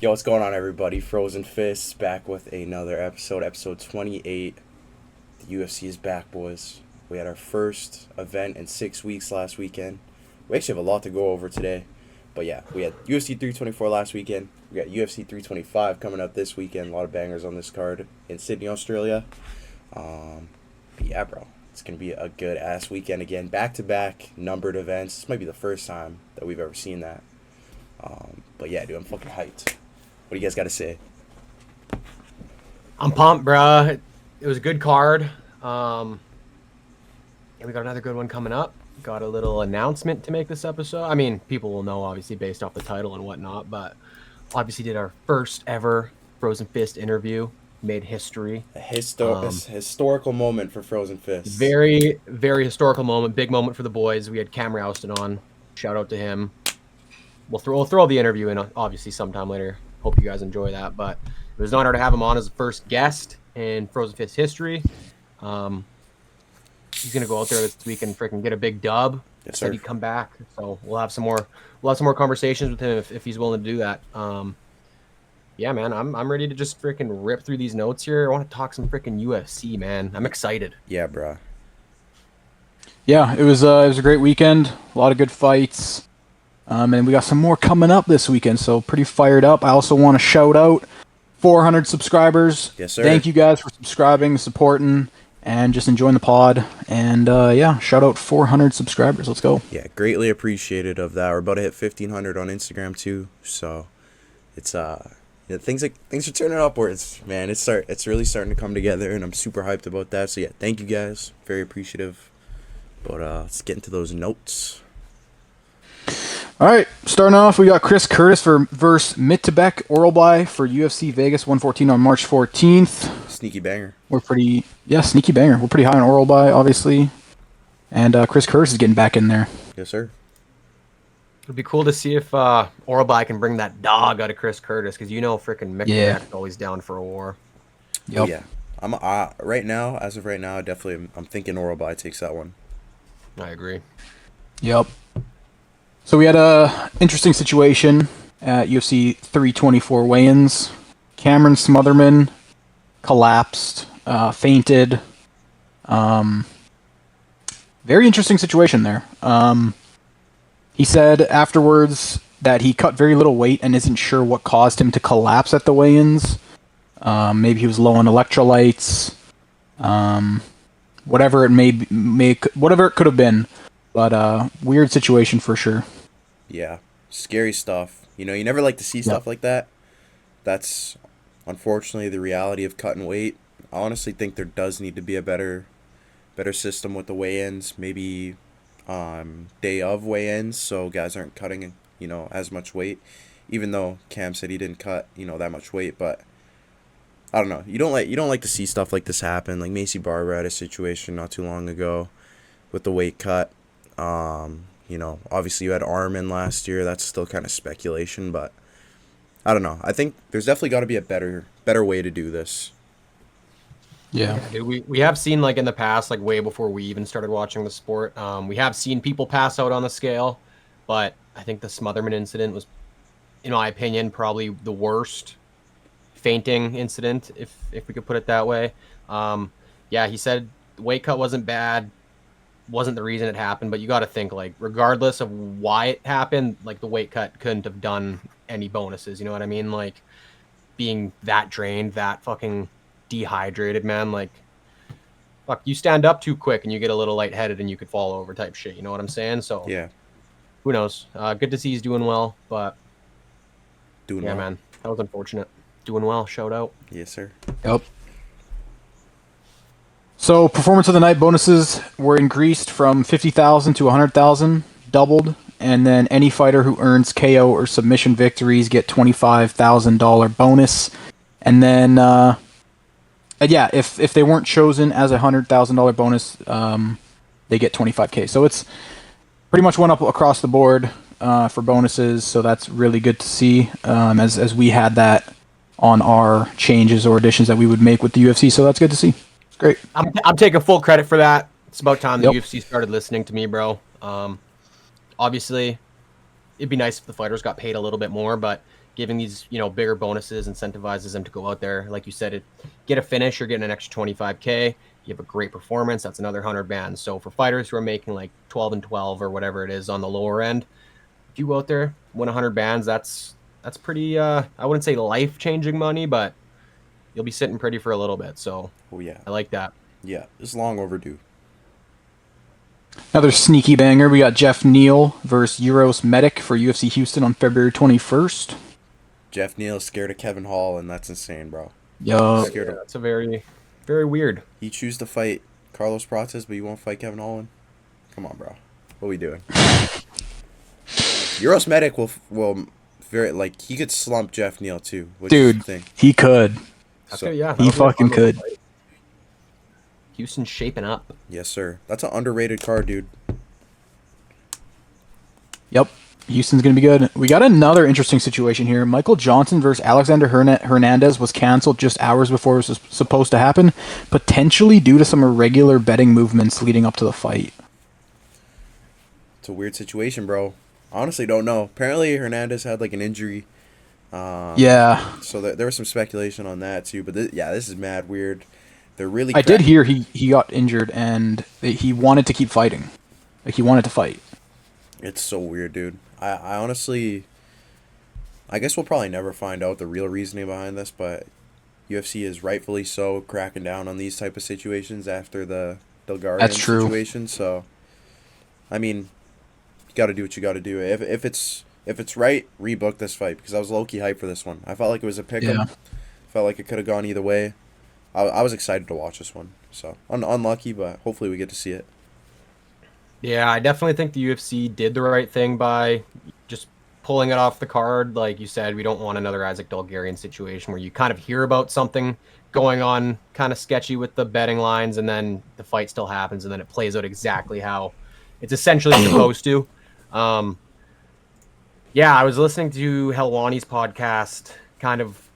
Yo, what's going on, everybody? Frozen Fists back with another episode 28. The UFC is back, boys. We had our first event in 6 weeks last weekend. We actually have a lot to go over today. But yeah, we had UFC 324 last weekend. We got UFC 325 coming up this weekend. A lot of bangers on this card in Sydney, Australia. But yeah, bro. It's going to be a good-ass weekend again. Back-to-back numbered events. This might be the first time that we've ever seen that. But yeah, dude, I'm fucking hyped. What do you guys got to say? I'm pumped, bruh. It was a good card. Yeah, we got another good one coming up. Got a little announcement to make this episode. I mean, people will know, obviously, based off the title and whatnot, but obviously did our first ever Frozen Fist interview. Made history. A historical moment for Frozen Fists. Very, very historical moment. Big moment for the boys. We had Cam Rowston on. Shout out to him. We'll throw the interview in, obviously, sometime later. Hope you guys enjoy that. But it was an honor to have him on as the first guest in Frozen Fist history. He's gonna go out there this week and freaking get a big dub. Yes, Said sir. he'd come back. So we'll have some more conversations with him if he's willing to do that. Yeah, man, I'm ready to just freaking rip through these notes here. I want to talk some freaking UFC, man. I'm excited. Yeah, bro. Yeah, it was a great weekend. A lot of good fights. And we got some more coming up this weekend, so pretty fired up. I also want to shout out 400 subscribers. Yes, sir. Thank you guys for subscribing, supporting, and just enjoying the pod. And yeah, shout out 400 subscribers. Let's go. Yeah, greatly appreciated of that. We're about to hit 1,500 on Instagram too. So it's yeah, things are turning upwards, man. It's really starting to come together, and I'm super hyped about that. So yeah, thank you guys. Very appreciative. But let's get into those notes. All right, starting off, we got Chris Curtis versus Mittebek Oralby for UFC Vegas 114 on March 14th. Sneaky banger. Sneaky banger. We're pretty high on Oralby, obviously. And Chris Curtis is getting back in there. Yes, sir. It'd be cool to see if Oralby can bring that dog out of Chris Curtis, because freaking Mick always down for a war. Yep. Yeah. I'm right now, as of right now, definitely I'm thinking Oralby takes that one. I agree. Yep. So we had a interesting situation at UFC 324 weigh-ins. Cameron Smotherman collapsed, fainted. Very interesting situation there. He said afterwards that he cut very little weight and isn't sure what caused him to collapse at the weigh-ins. Maybe he was low on electrolytes. Whatever it could have been. But weird situation for sure. Yeah, scary stuff. You never like to see stuff like that. That's unfortunately the reality of cutting weight. I honestly think there does need to be a better system with the weigh-ins. Maybe day of weigh-ins, so guys aren't cutting as much weight. Even though Cam said he didn't cut that much weight, but I don't know. You don't like to see stuff like this happen. Like Macy Barber had a situation not too long ago with the weight cut. Obviously you had Armin last year. That's still kind of speculation, but I don't know. I think there's definitely got to be a better way to do this. Yeah. Dude, we have seen, like, in the past, like way before we even started watching the sport, we have seen people pass out on the scale, but I think the Smotherman incident was, in my opinion, probably the worst fainting incident, if we could put it that way. Yeah, he said the weight cut wasn't bad. Wasn't the reason it happened, but you got to think, like, regardless of why it happened, like, the weight cut couldn't have done any bonuses. You know what I mean? Like, being that drained, that fucking dehydrated, man. Like, fuck, you stand up too quick and you get a little lightheaded and you could fall over type shit. You know what I'm saying? So Yeah. Who knows? Good to see he's doing well, but Doing yeah, well. man, that was unfortunate. Doing well. Shout out. Yes, sir. Yep. So performance of the night bonuses were increased from 50,000 to 100,000, doubled, and then any fighter who earns KO or submission victories get $25,000 bonus, and then if they weren't chosen as a $100,000 bonus, they get 25K. So it's pretty much went up across the board for bonuses. So that's really good to see, as we had that on our changes or additions that we would make with the UFC. So that's good to see. Great. I'm taking full credit for that. It's about time the Yep. UFC started listening to me, bro. Obviously, it'd be nice if the fighters got paid a little bit more, but giving these, bigger bonuses incentivizes them to go out there. Like you said, get a finish, you're getting an extra 25K. You have a great performance, that's another 100 bands. So for fighters who are making like 12 and 12 or whatever it is on the lower end, if you go out there, win 100 bands, that's pretty, I wouldn't say life-changing money, but you'll be sitting pretty for a little bit. So yeah. I like that. Yeah, it's long overdue. Another sneaky banger. We got Jeff Neal versus Euros Medic for UFC Houston on February 21st. Jeff Neal is scared of Kevin Hall, and that's insane, bro. Yo. Scared of... That's a very, very weird. You choose to fight Carlos Prates, but you won't fight Kevin Holland? Come on, bro. What are we doing? Euros Medic will very, like, he could slump Jeff Neal, too. Dude, he could. So, yeah, he fucking could. Houston's shaping up. Yes, sir. That's an underrated card, dude. Yep. Houston's going to be good. We got another interesting situation here. Michael Johnson versus Alexander Hernandez was canceled just hours before it was supposed to happen, potentially due to some irregular betting movements leading up to the fight. It's a weird situation, bro. Honestly, don't know. Apparently, Hernandez had, like, an injury. Yeah. So there was some speculation on that, too. But, this is mad weird. They're really... I did hear he got injured, and he wanted to keep fighting. Like, he wanted to fight. It's so weird, dude. I honestly... I guess we'll probably never find out the real reasoning behind this, but UFC is rightfully so cracking down on these type of situations after the Delgarian situation. So, I mean, you got to do what you got to do. If it's right, rebook this fight, because I was low-key hyped for this one. I felt like it was a pick-em. Yeah. Felt like it could have gone either way. I was excited to watch this one. So, unlucky, but hopefully we get to see it. Yeah, I definitely think the UFC did the right thing by just pulling it off the card. Like you said, we don't want another Isaac Delgarian situation where you kind of hear about something going on kind of sketchy with the betting lines, and then the fight still happens, and then it plays out exactly how it's essentially supposed to. Yeah, I was listening to Helwani's podcast, kind of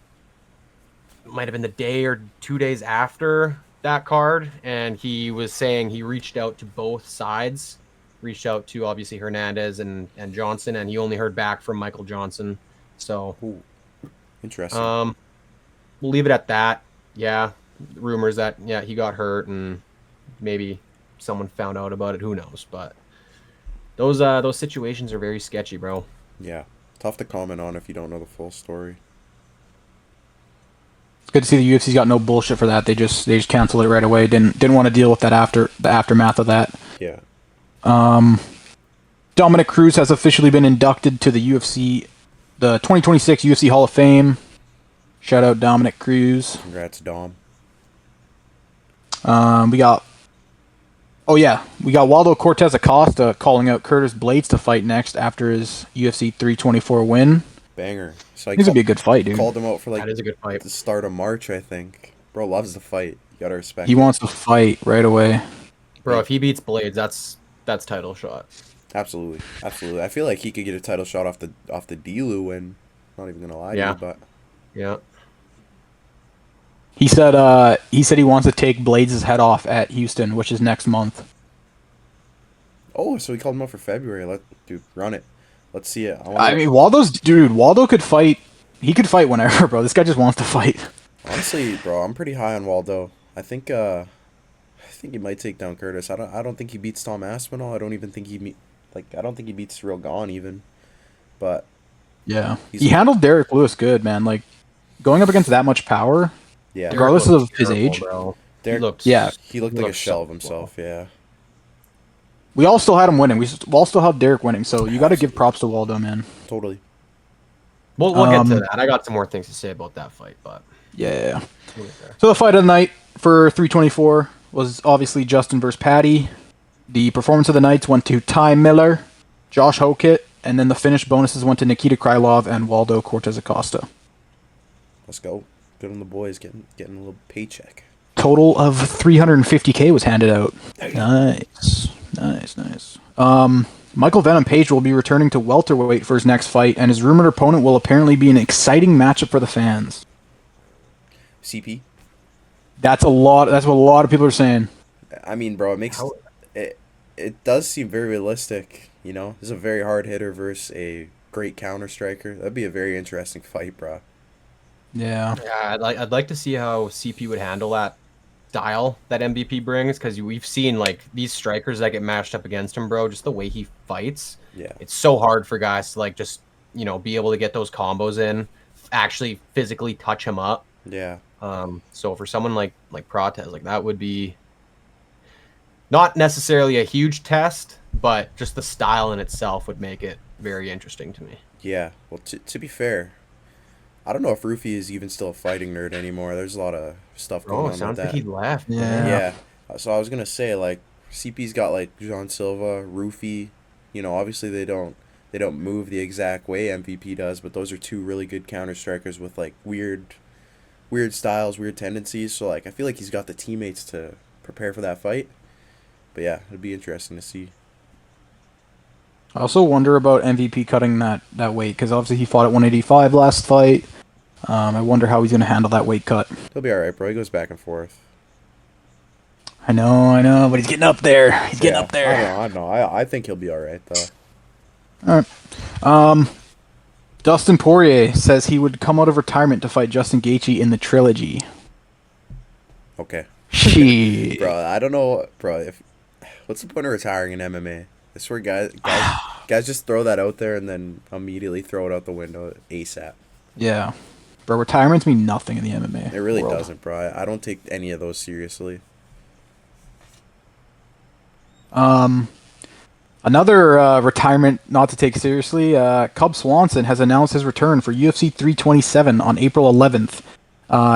might have been the day or 2 days after that card, and he was saying he reached out to both sides, reached out to obviously Hernandez and Johnson, and he only heard back from Michael Johnson. So, Ooh, interesting. We'll leave it at that. Yeah, rumors that he got hurt and maybe someone found out about it. Who knows? But those situations are very sketchy, bro. Yeah, tough to comment on if you don't know the full story. It's good to see the UFC's got no bullshit for that. They just canceled it right away. Didn't want to deal with that the aftermath of that. Yeah. Dominic Cruz has officially been inducted to the 2026 UFC Hall of Fame. Shout out Dominic Cruz. Congrats, Dom. We got Waldo Cortez Acosta calling out Curtis Blades to fight next after his UFC 324 win. Banger. So This would be a good fight, dude. Called him out for That is a good fight. the start of March, I think. Bro loves the fight. You gotta respect. He wants to fight right away. Bro, if he beats Blades, that's title shot. Absolutely. I feel like he could get a title shot off the D-Lu win. Not even gonna lie to you, but Yeah. He said he wants to take Blades' head off at Houston, which is next month. oh, so he called him out for February. Dude, run it. Let's see it. Waldo could fight. He could fight whenever, bro. This guy just wants to fight. Honestly, bro, I'm pretty high on Waldo. I think he might take down Curtis. I don't think he beats Tom Aspinall. I don't even think I don't think he beats Cyril Gahn even. But yeah, he handled Derek Lewis good, man. Like going up against that much power. Yeah. Regardless of his age. Bro. Derek, he looked like a shell of himself. Yeah. We all still had him winning. We all still have Derek winning, so you got to give props to Waldo, man. Totally. We'll get to that. I got some more things to say about that fight, but yeah. So the fight of the night for 324 was obviously Justin versus Patty. The performance of the nights went to Ty Miller, Josh Hokit, and then the finish bonuses went to Nikita Krylov and Waldo Cortez Acosta. Let's go. Good on the boys getting a little paycheck. Total of $350K was handed out. Nice. Michael Venom Page will be returning to welterweight for his next fight, and his rumored opponent will apparently be an exciting matchup for the fans. CP? That's what a lot of people are saying. I mean, bro, it does seem very realistic, you know? This is a very hard hitter versus a great counter striker. That'd be a very interesting fight, bro. Yeah. Yeah, I'd like to see how CP would handle that style that MVP brings, because we've seen like these strikers that get matched up against him, bro. Just the way he fights, Yeah. it's so hard for guys to like just be able to get those combos in, actually physically touch him up. Yeah. So for someone like Protez, like that would be not necessarily a huge test, but just the style in itself would make it very interesting to me. Yeah. Well, to be fair, I don't know if Rufy is even still a fighting nerd anymore. There's a lot of stuff going Oh, on it with sounds that. like he left. Yeah. Yeah. So I was gonna say, like, CP's got like John Silva, Rufy. Obviously they don't move the exact way MVP does, but those are two really good counter strikers with like weird styles, weird tendencies. So like I feel like he's got the teammates to prepare for that fight. But yeah, it'd be interesting to see. I also wonder about MVP cutting that weight, because obviously he fought at 185 last fight. I wonder how he's going to handle that weight cut. He'll be all right, bro. He goes back and forth. I know, but he's getting up there. He's getting up there. I know. I think he'll be all right though. All right. Dustin Poirier says he would come out of retirement to fight Justin Gaethje in the trilogy. Okay. Shit. Bro, I don't know, bro. What's the point of retiring in MMA? I swear, guys just throw that out there and then immediately throw it out the window ASAP. Yeah. Bro, retirements mean nothing in the MMA It really world. doesn't, bro. I don't take any of those seriously. Another retirement not to take seriously, Cub Swanson has announced his return for UFC 327 on April 11th.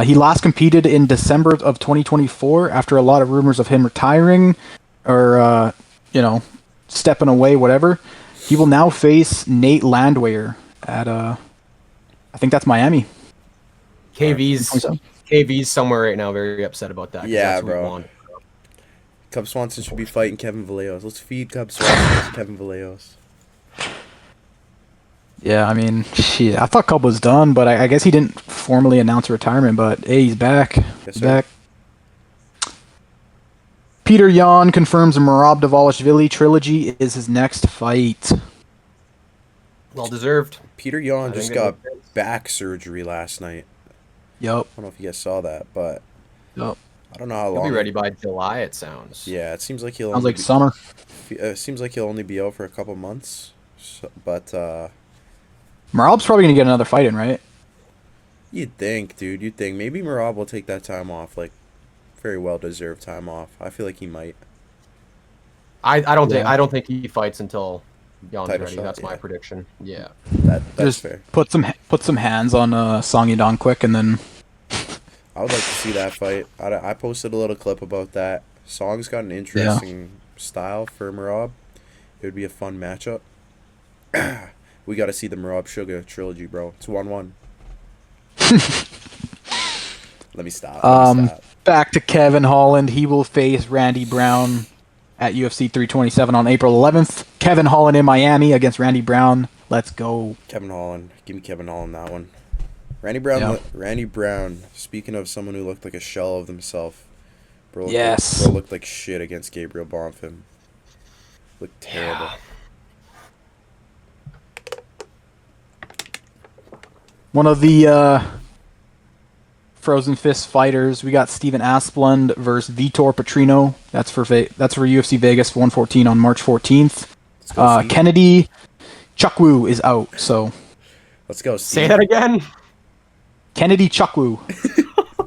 He last competed in December of 2024 after a lot of rumors of him retiring or, stepping away, whatever. He will now face Nate Landwehr at, I think that's Miami. KV's somewhere right now very upset about that. 'cause Yeah, that's who he bro. wanted. Cub Swanson should be fighting Kevin Vallejos. Let's feed Cub Swanson to Kevin Vallejos. Yeah, I mean, shit, I thought Cub was done, but I guess he didn't formally announce retirement, but hey, he's back. Yes, He's sir. back. Peter Yan confirms a Merab Dvalishvili trilogy is his next fight. Well deserved. Peter Yan I just think got it makes sense. back surgery last night. Yep. I don't know if you guys saw that, but Yep. I don't know how He'll long. be ready by July, it sounds. Yeah, it seems like he'll. Sounds only like summer. seems like he'll only be out for a couple months. So, but Merab's probably gonna get another fight in, right? you'd think, dude. You'd think maybe Merab will take that time off, like very well deserved time off. I feel like he might. I don't Yeah. think he fights until Jan's Title ready. shot, That's my yeah. prediction. Yeah. That's Just fair. put some hands on Song Yadong quick, and then I would like to see that fight. I posted a little clip about that. Song's got an interesting style for Merab. It would be a fun matchup. We got to see the Merab Sugar trilogy, bro. It's 1-1. Let me stop. back to Kevin Holland. He will face Randy Brown at UFC 327 on April 11th. Kevin Holland in Miami against Randy Brown. Let's go. Kevin Holland. Give me Kevin Holland that one. Randy Brown. Yeah. Randy Brown. Speaking of someone who looked like a shell of himself, bro. Yes. Bro looked like shit against Gabriel Bonfim. Looked terrible. Yeah. One of the Frozen Fist fighters. We got Steven Asplund versus Vitor Petrino. That's for UFC Vegas 114 on March 14th. Let's go, Steve. Kennedy Chukwu is out. So Let's go, Steve. Say that again. Kennedy Chukwu.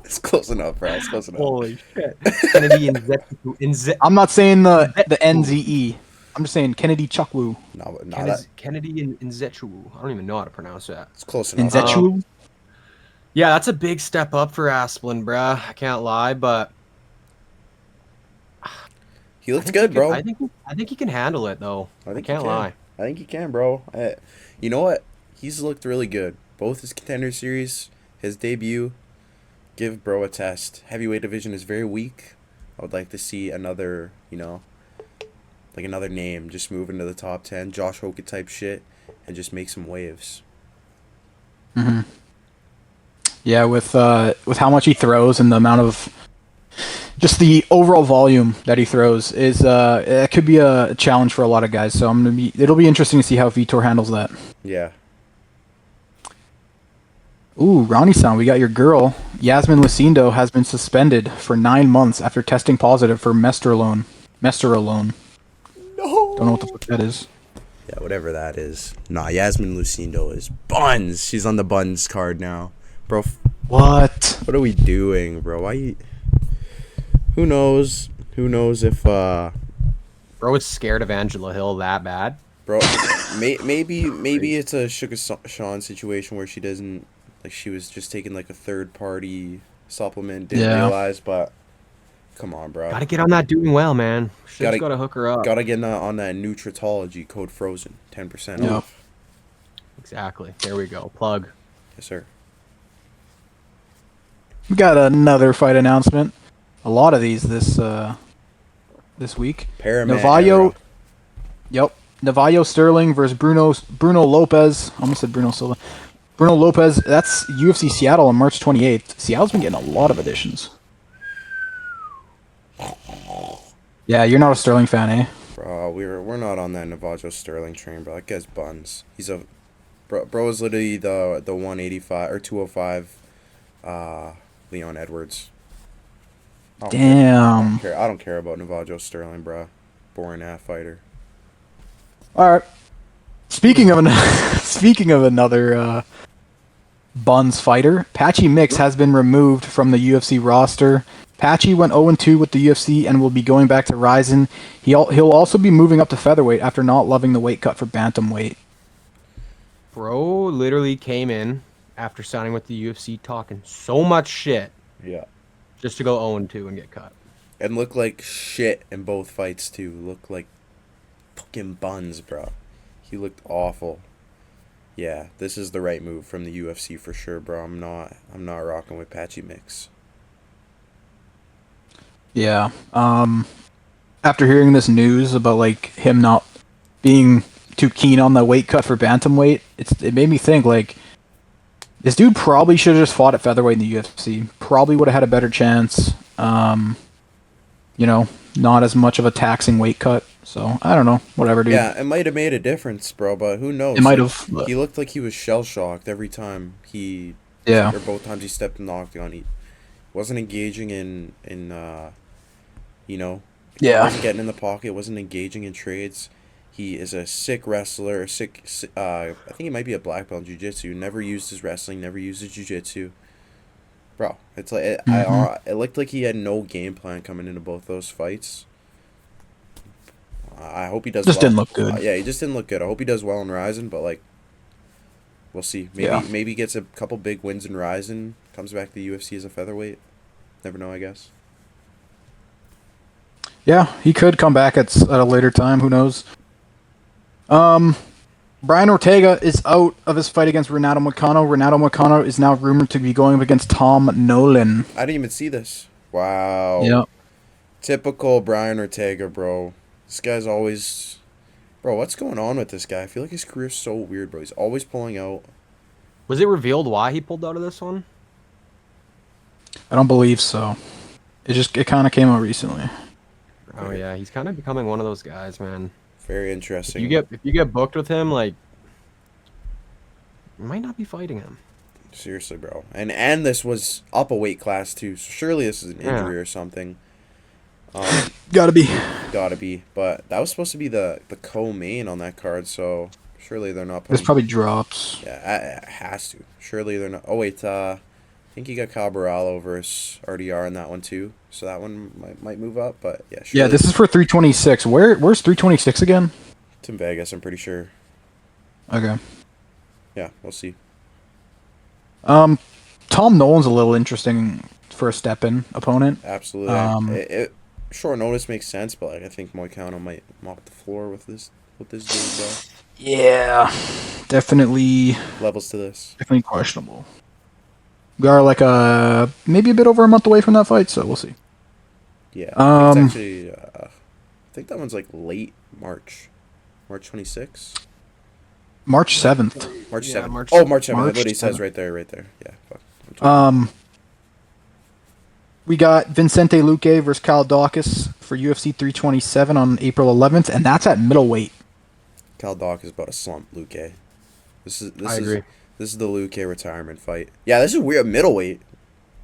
It's close enough, bro. It's close enough. Holy shit. Kennedy in I'm not saying the NZE. I'm just saying Kennedy Chukwu. No, that, Kennedy in Nzechu. I don't even know how to pronounce that. it's close enough. Nzechu? Yeah, that's a big step up for Asplund, bruh. I can't lie, but He looks good, bro. I think he can handle it though. I think can't he can. lie. I think he can, bro. You know what? He's looked really good. Both his contender series, his debut. Give bro a test. Heavyweight division is very weak. I would like to see another, like another name just move into the top 10, Josh Hoka type shit, and just make some waves. Mm-hmm. Yeah, with how much he throws and the amount of just the overall volume that he throws is it could be a challenge for a lot of guys. So it'll be interesting to see how Vitor handles that. Yeah, Ooh, Ronnie-san, we got your girl. Yasmin Lucindo has been suspended for 9 months after testing positive for mestrolone. Mestrolone. No. Don't know what the fuck that is. Yeah, whatever that is. Nah, Yasmin Lucindo is buns. She's on the buns card now. Bro, What? what are we doing, bro? Why you... Who knows? Who knows if, Bro is scared of Angela Hill that bad. Bro, maybe it's a Sugar Sean situation where she doesn't... Like, she was just taking, like, a third-party supplement, didn't realize, but... Come on, bro. Gotta get on that doing well, man. Shit's gotta hook her up. Gotta get on that Nutritology code Frozen. 10% Yep. off. Exactly. There we go. Plug. Yes, sir. We got another fight announcement. A lot of these this week. Navajo. Yep. Navajo Sterling versus Bruno Lopez. I almost said Bruno Silva. Bruno Lopez. That's UFC Seattle on March 28th. Seattle's been getting a lot of additions. Yeah, you're not a Sterling fan, eh? Bro, we're not on that Navajo Sterling train, bro. That guy's buns. He's a bro is literally the 185 or 205 Leon Edwards. Damn. I don't care about Navajo Sterling, bro. Boring ass fighter. All right. Speaking of another buns fighter, Patchy Mix has been removed from the UFC roster. Patchy went 0-2 with the UFC and will be going back to Ryzen. He'll also be moving up to featherweight after not loving the weight cut for bantamweight. Bro literally came in after signing with the UFC talking so much shit. Yeah. Just to go 0-2 and get cut. And look like shit in both fights too. Look like fucking buns, bro. He looked awful. Yeah, this is the right move from the UFC for sure, bro. I'm not rocking with Patchy Mix. Yeah. After hearing this news about like him not being too keen on the weight cut for bantamweight, it made me think like this dude probably should have just fought at featherweight in the UFC. Probably would have had a better chance. Not as much of a taxing weight cut. So I don't know. Whatever, dude. Yeah, it might have made a difference, bro. But who knows? It might have. He looked like he was shell shocked every time or both times he stepped in the octagon. He wasn't engaging in wasn't getting in the pocket. Wasn't engaging in trades. He is a sick wrestler. I think he might be a black belt in jiu-jitsu. Never used his wrestling. Never used his jiu-jitsu. Bro, it's like it looked like he had no game plan coming into both those fights. I hope he does. Just didn't look good. Yeah, he just didn't look good. I hope he does well in Ryzen, but like, we'll see. Maybe he gets a couple big wins in Ryzen. Comes back to the UFC as a featherweight. Never know, I guess. Yeah, he could come back at a later time. Who knows? Brian Ortega is out of his fight against Renato Moicano. Renato Moicano is now rumored to be going up against Tom Nolan. I didn't even see this. Wow. Yep. Typical Brian Ortega, bro. This guy's always... Bro, what's going on with this guy? I feel like his career's so weird, bro. He's always pulling out. Was it revealed why he pulled out of this one? I don't believe so. It kind of came out recently. Oh yeah, he's kind of becoming one of those guys, man. Very interesting. If you get booked with him, like, you might not be fighting him. Seriously, bro. And this was up a weight class too, so surely this is an injury or something. Gotta be. But that was supposed to be the co-main on that card, so surely they're not putting... This probably drops. Yeah, it has to. Surely they're not... Oh, wait, I think you got Cabral versus RDR in that one too, so that one might move up, but yeah. Yeah, this is for 326. Where's 326 again? It's in Vegas, I'm pretty sure. Okay. Yeah, we'll see. Tom Nolan's a little interesting for a step-in opponent. Absolutely. Short notice makes sense, but like I think Moicano might mop the floor with this dude, bro. Yeah, definitely. Levels to this. Definitely questionable. We are like maybe a bit over a month away from that fight, so we'll see. Yeah, I think it's actually. I think that one's like late March 26th. March 7th. March 7th. March Oh, March 7th. March That's what he says 7th. right there. Yeah. Fuck. We got Vincente Luque versus Kyle Dawkins for UFC 327 on April 11th, and that's at middleweight. Cal Doc is about to slump Luque. I agree. This is the Luke retirement fight. Yeah, this is weird. Middleweight.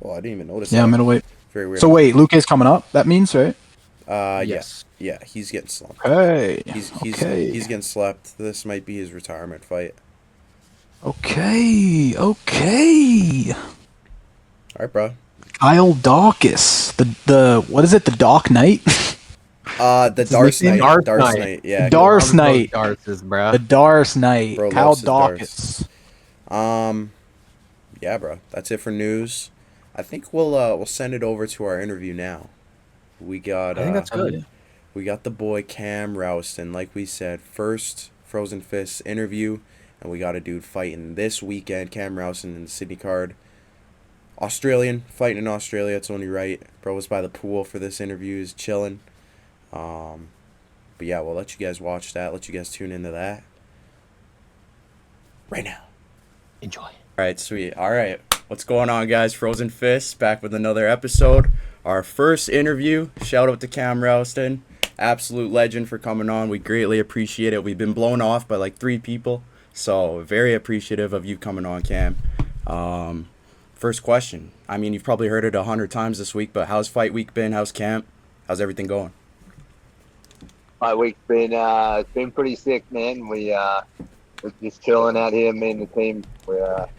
Oh, I didn't even notice Yeah, that. middleweight. Very weird. So wait, Luke is coming up. That means, right? Yes. Yeah, he's getting slumped. Okay. He's getting slept. This might be his retirement fight. Okay. All right, bro. Kyle Dawkins. The what is it? The Dark Knight? The Darce nickname? Knight. Darce Darce Knight. Knight. Yeah. Darce Knight. Darces, bro. The Darce Knight. Bro Kyle loves his Dawkins. Yeah, bro. That's it for news. I think we'll send it over to our interview now. We got I think that's good. we got the boy Cam Rowston, like we said, first Frozen Fists interview, and we got a dude fighting this weekend. Cam Rowston in the Sydney card. Australian, fighting in Australia, it's only right. Bro was by the pool for this interview, he's chilling. But yeah, we'll let you guys watch that, let you guys tune into that. Right now. Enjoy. Alright, sweet. Alright. What's going on, guys? Frozen Fists back with another episode. Our first interview. Shout out to Cam Rowston. Absolute legend for coming on. We greatly appreciate it. We've been blown off by like 3 people. So very appreciative of you coming on, Cam. First question. I mean, you've probably heard it 100 times this week, but how's fight week been? How's camp? How's everything going? Fight week's been it's been pretty sick, man. We're just chilling out here, me and the team. We're at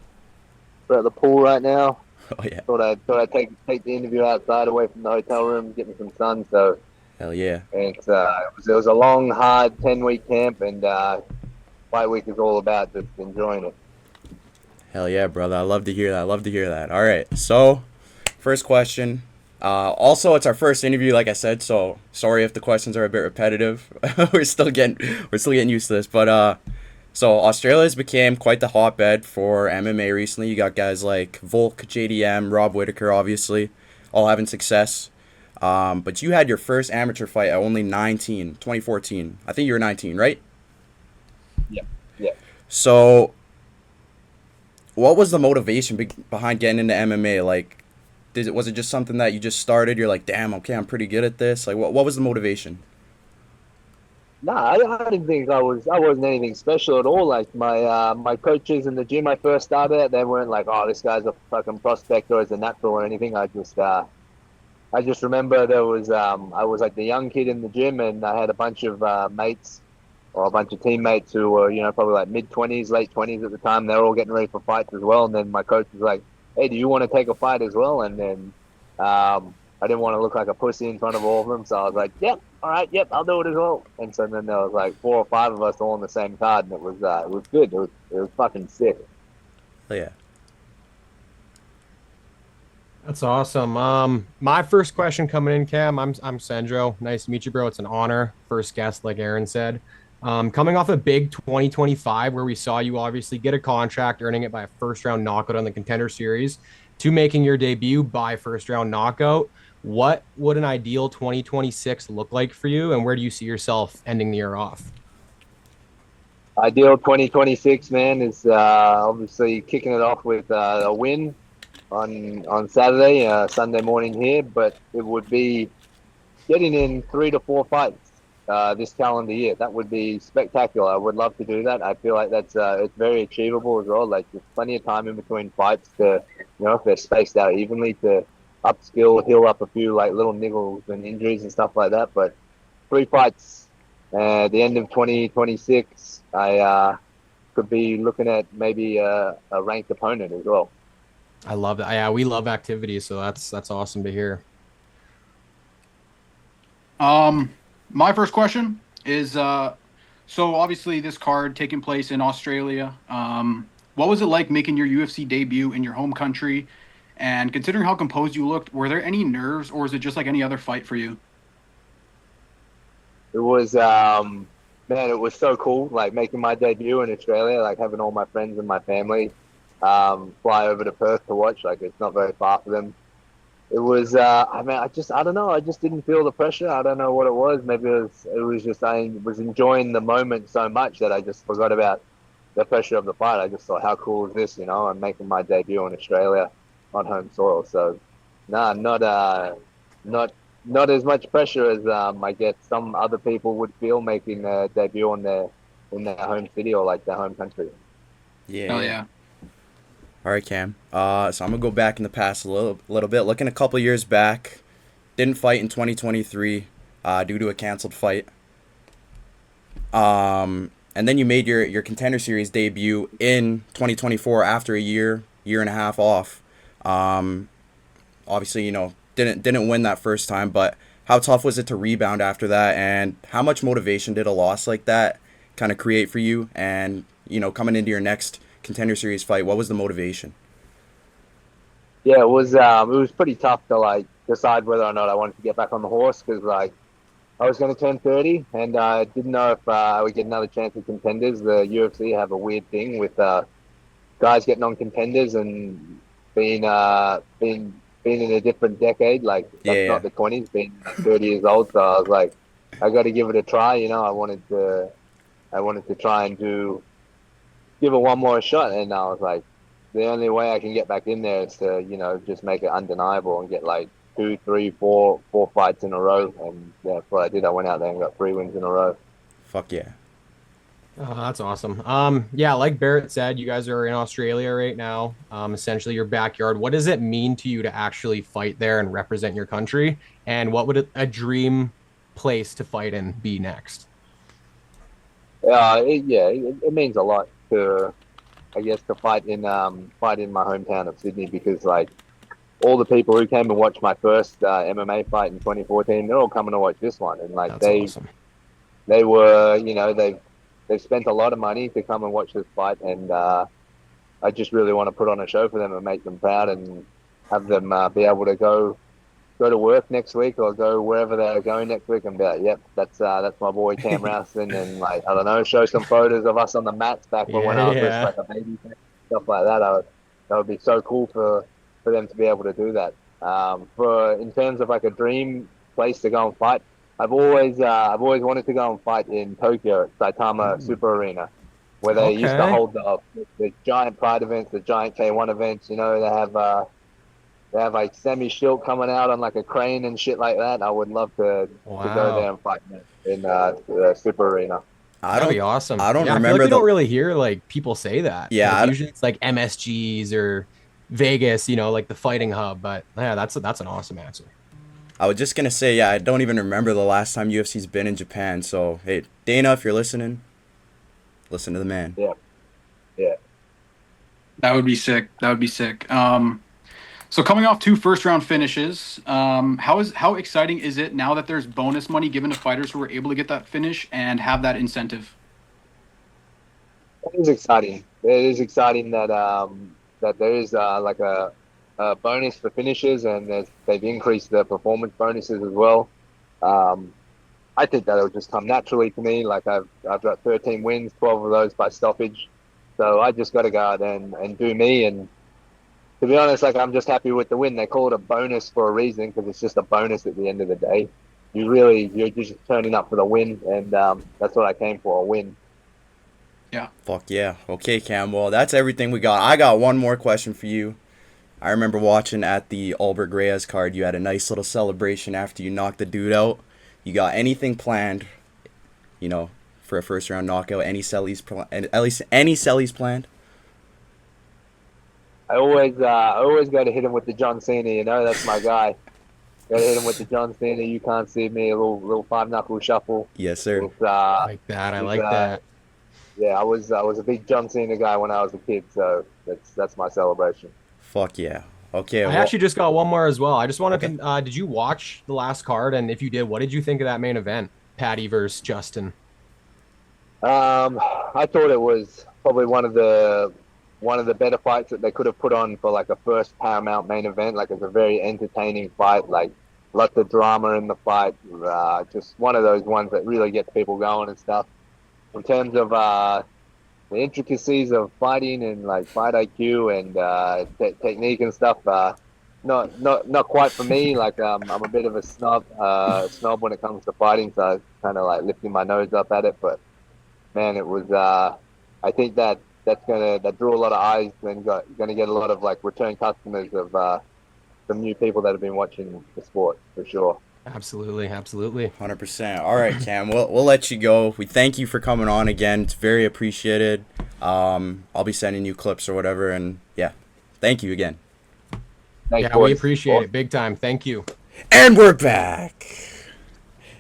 the pool right now. Oh yeah. Thought I'd take the interview outside, away from the hotel room, get me some sun. So Hell yeah. and it was a long, hard 10-week camp, and fight week is all about just enjoying it. Hell yeah, brother. I love to hear that. All right. So, first question. Also, it's our first interview, like I said, so sorry if the questions are a bit repetitive. we're still getting used to this. But so Australia's became quite the hotbed for MMA recently. You got guys like Volk, JDM, Rob Whitaker, obviously, all having success. But you had your first amateur fight at only 19, 2014. I think you were 19, right? Yeah. So, what was the motivation behind getting into MMA? Like, was it just something that you just started? You're like, damn, okay, I'm pretty good at this. Like, what was the motivation? Nah, I didn't think I wasn't anything special at all. Like my coaches in the gym I first started at, they weren't like, oh, this guy's a fucking prospect or is a natural or anything. I just remember there was I was like the young kid in the gym, and I had a bunch of mates or a bunch of teammates who were, probably like mid-20s, late 20s at the time. They were all getting ready for fights as well. And then my coach was like, hey, do you want to take a fight as well? And then I didn't want to look like a pussy in front of all of them. So I was like, yep, all right, yep, I'll do it as well. And so then there was like 4 or 5 of us all on the same card, and it was good. It was fucking sick. Oh, yeah. That's awesome. My first question coming in, Cam. I'm Sandro. Nice to meet you, bro. It's an honor. First guest, like Aaron said. Coming off a big 2025 where we saw you obviously get a contract, earning it by a first-round knockout on the Contender Series, to making your debut by first-round knockout. What would an ideal 2026 look like for you, and where do you see yourself ending the year off? Ideal 2026, man, is obviously kicking it off with a win on Saturday, Sunday morning here, but it would be getting in 3 to 4 fights this calendar year. That would be spectacular. I would love to do that. I feel like that's it's very achievable as well. Like, there's plenty of time in between fights to, if they're spaced out evenly, to upskill, heal up a few like little niggles and injuries and stuff like that. But 3 fights at the end of 2026, I could be looking at maybe a ranked opponent as well. I love that. Yeah, we love activity, so that's awesome to hear. My first question is, so obviously this card taking place in Australia. What was it like making your UFC debut in your home country? And considering how composed you looked, were there any nerves, or is it just like any other fight for you? It was, man, it was so cool, like making my debut in Australia, like having all my friends and my family fly over to Perth to watch. Like, it's not very far for them. It was, I don't know. I just didn't feel the pressure. I don't know what it was. Maybe it was just, I was enjoying the moment so much that I just forgot about the pressure of the fight. I just thought, how cool is this? I'm making my debut in Australia on home soil. So, not as much pressure as I guess some other people would feel making their debut in their home city or like their home country. Yeah. Oh yeah. All right, Cam. So I'm gonna go back in the past a little bit. Looking a couple years back, didn't fight in 2023 due to a canceled fight. And then you made your Contender Series debut in 2024 after a year and a half off. Obviously, didn't win that first time, but how tough was it to rebound after that, and how much motivation did a loss like that kind of create for you? And coming into your next Contender Series fight, what was the motivation? Yeah, it was pretty tough to like decide whether or not I wanted to get back on the horse because like I was going to turn 30 and I didn't know if I would get another chance at Contenders. The UFC have a weird thing with guys getting on Contenders and being in a different decade. Like that's Yeah, not the 20s, being 30 years old. So I was like, I got to give it a try. I wanted to try and give it one more shot, and I was like, the only way I can get back in there is to just make it undeniable and get like 2, 3, 4 fights in a row, and that's what I did. I went out there and got 3 wins in a row. fuck yeah. Oh, that's awesome. Yeah, like Barrett said, you guys are in Australia right now. Essentially your backyard. What does it mean to you to actually fight there and represent your country? And what would a dream place to fight in be next? It means a lot to, I guess, to fight in my hometown of Sydney because like all the people who came and watched my first MMA fight in 2014, they're all coming to watch this one, and like That's awesome. they were, they've spent a lot of money to come and watch this fight, and I just really want to put on a show for them and make them proud and have them be able to go to work next week or go wherever they're going next week and be like, yep, that's my boy Cam Rowston, and like I don't know, show some photos of us on the mats back when I was just like a baby, stuff like that. That would be so cool for them to be able to do that. For in terms of like a dream place to go and fight, I've always wanted to go and fight in Tokyo at Saitama Super Arena, where they used to Okay. hold the giant Pride events, the giant K1 events. They have like Sammy Shilt coming out on like a crane and shit like that. I would love to go there Wow. and fight in the Super Arena. I That'd be don't awesome. I don't Yeah, I feel like remember we the don't really hear like people say that. yeah. Like usually it's like MSGs or Vegas, like the fighting hub. But yeah, that's an awesome answer. I was just gonna say, yeah, I don't even remember the last time UFC's been in Japan. So hey, Dana, if you're listening, listen to the man. Yeah, yeah. That would be sick. That would be sick. So coming off 2 first-round finishes, how exciting is it now that there's bonus money given to fighters who are able to get that finish and have that incentive? It is exciting. It is exciting that there is like a bonus for finishes, and they've increased the performance bonuses as well. I think that'll just come naturally to me. Like I've got 13 wins, 12 of those by stoppage, so I just got to go out there and do me. And to be honest, like I'm just happy with the win. They call it a bonus for a reason because it's just a bonus at the end of the day. You're just turning up for the win, and that's what I came for, a win. Yeah. Fuck yeah. Okay, Cam. Well, that's everything we got. I got one more question for you. I remember watching at the Albert Reyes card. You had a nice little celebration after you knocked the dude out. You got anything planned, for a first round knockout? Any sellies, at least any sellies planned? I always go to hit him with the John Cena. That's my guy. Go to hit him with the John Cena. You can't see me. A little 5 knuckle shuffle. Yes, sir. With, I like that. I like that. Yeah, I was a big John Cena guy when I was a kid, so that's my celebration. Fuck yeah. Okay. I Well, actually just got one more as well. I just wanted Okay. to. Did you watch the last card? And if you did, what did you think of that main event? Patty versus Justin. I thought it was probably one of the better fights that they could have put on for like a first Paramount main event. Like it's a very entertaining fight, like lots of drama in the fight. Just one of those ones that really gets people going and stuff. In terms of the intricacies of fighting and like fight IQ and technique and stuff, not quite for me. Like I'm a bit of a snob when it comes to fighting, so I kind of like lifting my nose up at it. But man, it was. I think that drew a lot of eyes and going to get a lot of like return customers of some new people that have been watching the sport for sure. Absolutely, absolutely. 100%. All right, Cam. We'll let you go. We thank you for coming on again. It's very appreciated. I'll be sending you clips or whatever, and yeah, thank you again. Thanks, Yeah, we boys. appreciate it big time. Thank you. And we're back.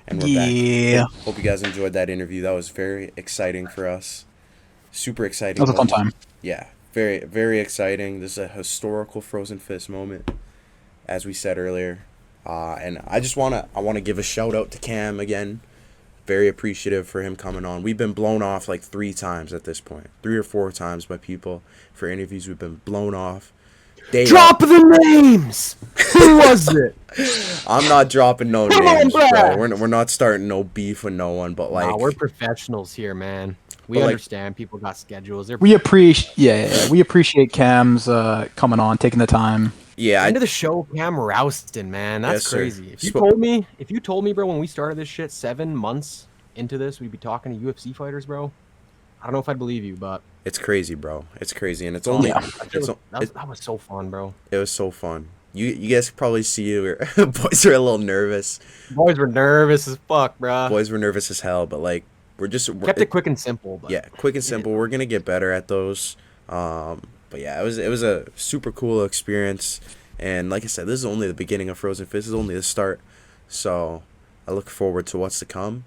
And we're Yeah. back. Hope you guys enjoyed that interview. That was very exciting for us. Super exciting. That was a fun time. Yeah, very, very exciting. This is a historical Frozen Fist moment, as we said earlier. And I want to give a shout out to Cam again. Very appreciative for him coming on. We've been blown off like 3 times at this point. 3 or 4 times by people for interviews. We've been blown off. Drop the names. Who was it? I'm not dropping no Come on, names, bro. bruh. We're not starting no beef with no one, but like Nah, we're professionals here, man. We But, like- understand people got schedules. They're We appreciate Cam's coming on, taking the time. yeah, End of the show, Cam Rowston, man. That's Yes, sir. crazy. If you Spo- told me, bro, when we started this shit 7 months into this, we'd be talking to UFC fighters, bro. I don't know if I'd believe you, but it's crazy, bro. It's crazy, and it's only Yeah. that was so fun, bro. it was so fun. You guys could probably see boys are a little nervous. Boys were nervous as fuck, bro. Boys were nervous as hell, but like we're Kept it quick and simple. But yeah, quick and simple. We're gonna get better at those. But yeah, it was a super cool experience, and like I said, this is only the beginning of Frozen Fist. This is only the start, so I look forward to what's to come.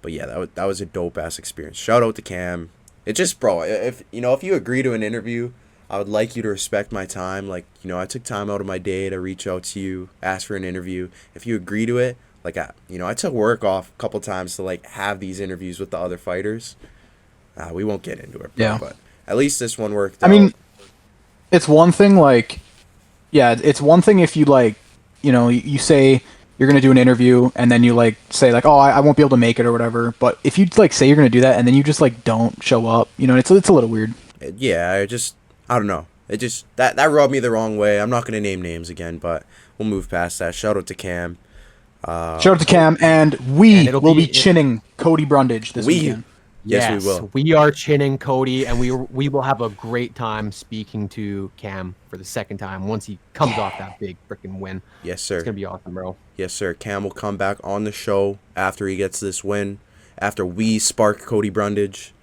But yeah, that was a dope ass experience. Shout out to Cam. It just, bro, if you agree to an interview, I would like you to respect my time. Like, I took time out of my day to reach out to you, ask for an interview. If you agree to it, like I took work off a couple times to like have these interviews with the other fighters. We won't get into it, bro, Yeah. but at least this one worked I out. mean, it's one thing it's one thing if you like, you say you're gonna do an interview and then you like say like, oh, I won't be able to make it or whatever. But if you like say you're gonna do that and then you just like don't show up, it's a little weird. Yeah, I don't know. It just that rubbed me the wrong way. I'm not gonna name names again, but we'll move past that. Shout out to Cam. Shout out to Cam, and we And it'll will be be- chinning Cody Brundage this weekend. Yes, we will. We are chinning Cody, and we will have a great time speaking to Cam for the second time once he comes off that big freaking win. Yes, sir. It's gonna be awesome, bro. Yes, sir. Cam will come back on the show after he gets this win, after we spark Cody Brundage.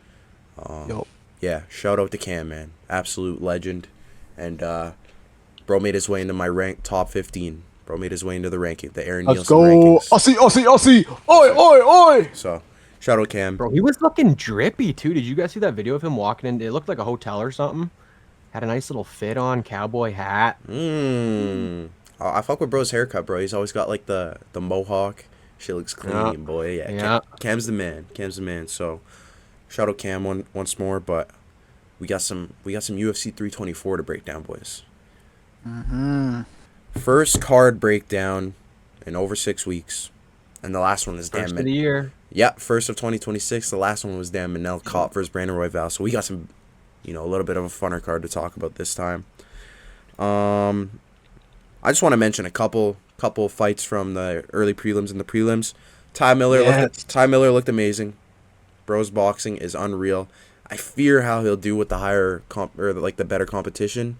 Yup. Yeah, shout out to Cam, man. Absolute legend. And bro made his way into my top 15. Bro made his way into the ranking, the Aaron Let's Nielsen go, rankings. Aussie! Oi! So, shout out Cam. Bro, he was looking drippy too. Did you guys see that video of him walking in? It looked like a hotel or something. Had a nice little fit on, cowboy hat. I fuck with bro's haircut, bro. He's always got like the mohawk. Shit looks clean, Yeah. boy. Yeah, Yeah. Cam's the man. Cam's the man. So, shout out Cam once more. But we got some UFC 324 to break down, boys. First card breakdown in over 6 weeks, and the last one is First Dan. of the year. Yeah, first of 2026. The last one was Dan Manel Cop versus Brandon Royval. So we got some, a little bit of a funner card to talk about this time. I just want to mention a couple fights from the early prelims and the prelims. Ty Miller looked amazing. Bro's boxing is unreal. I fear how he'll do with the higher the better competition,